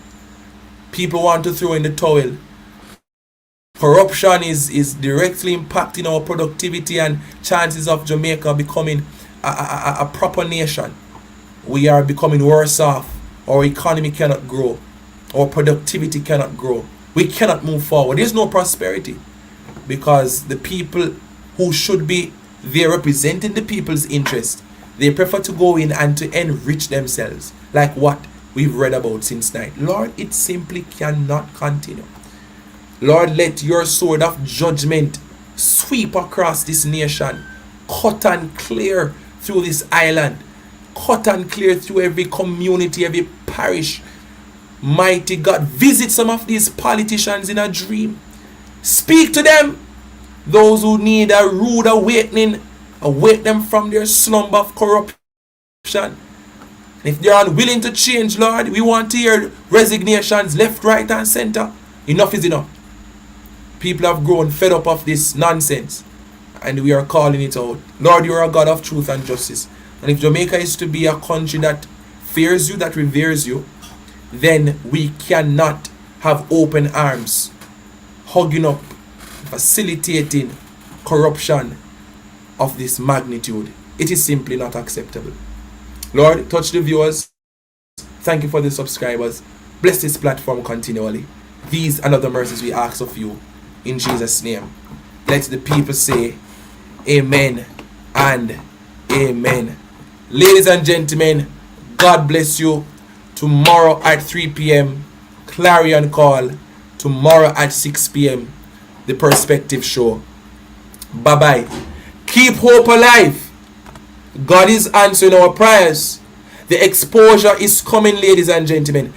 People want to throw in the towel. Corruption is directly impacting our productivity and chances of Jamaica becoming a proper nation. We are becoming worse off. Our economy cannot grow. Our productivity cannot grow. We cannot move forward. There's no prosperity because the people who should be there representing the people's interest, they prefer to go in and to enrich themselves, like what we've read about since night. Lord, it simply cannot continue. Lord, let your sword of judgment sweep across this nation, cut and clear through this island, cut and clear through every community, every parish. Mighty God, visit some of these politicians in a dream. Speak to them. Those who need a rude awakening, awake them from their slumber of corruption. If they are unwilling to change, Lord, we want to hear resignations left, right, and center. Enough is enough. People have grown fed up of this nonsense, and we are calling it out. Lord, you are a God of truth and justice. And if Jamaica is to be a country that fears you, that reveres you, then we cannot have open arms, hugging up, facilitating corruption of this magnitude. It is simply not acceptable. Lord, touch the viewers. Thank you for the subscribers. Bless this platform continually. These and other mercies we ask of you in Jesus' name. Let the people say amen and amen. Ladies and gentlemen, God bless you. Tomorrow at 3 p.m. Clarion Call. Tomorrow at 6 p.m. The Perspective Show. Bye-bye. Keep hope alive. God is answering our prayers. The exposure is coming, ladies and gentlemen.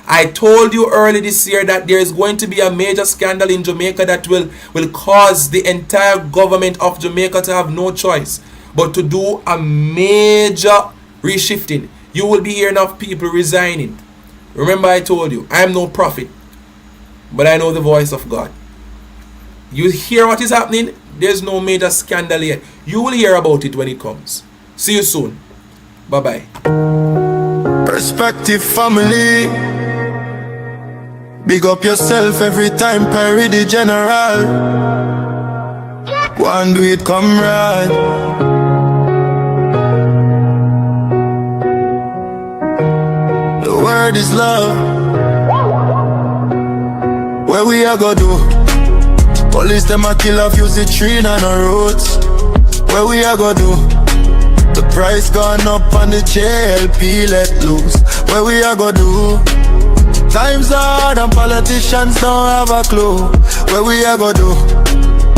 I told you early this year that there is going to be a major scandal in Jamaica that will cause the entire government of Jamaica to have no choice but to do a major reshifting. You will be hearing of people resigning. Remember, I told you, I am no prophet, but I know the voice of God. You hear what is happening? There's no major scandal yet. You will hear about it when it comes. See you soon. Bye-bye. Perspective family. Big up yourself every time Perry the general. Go and do it, comrade. The word is love. Where we are go do? Police them a kill off, use the tree on the roads. Where we are go do? The price gone up on the JLP let loose. Where we are go do? Times are hard and politicians don't have a clue. Where we are go do?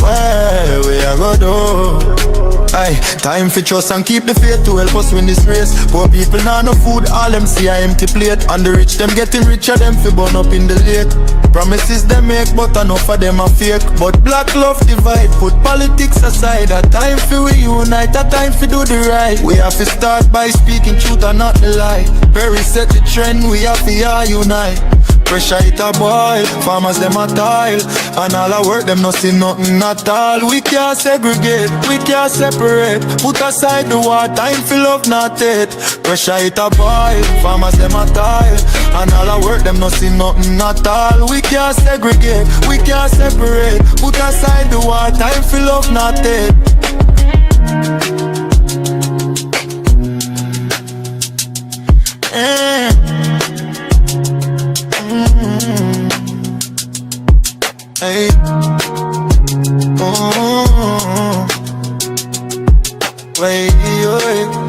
Where we are go do? Aye, time for trust and keep the faith to help us win this race. Poor people now no food, all them see a empty plate. And the rich them getting richer, them fi burn up in the lake. Promises they make, but enough of them are fake. But black love divide, put politics aside. A time for we unite, a time for do the right. We have to start by speaking truth and not the lie. Perry set the trend, we have to unite. Pressure it a boil, farmers them a toil. And all our work them no see nothing at all. We can't segregate, we can't separate. Put aside the war, time for love not hate. Pressure it a boil, farmers them a toil. And all our work them no see nothing at all. We can't segregate, we can't separate. Put aside the war, time for love not hate. Hey. Wait, Wait.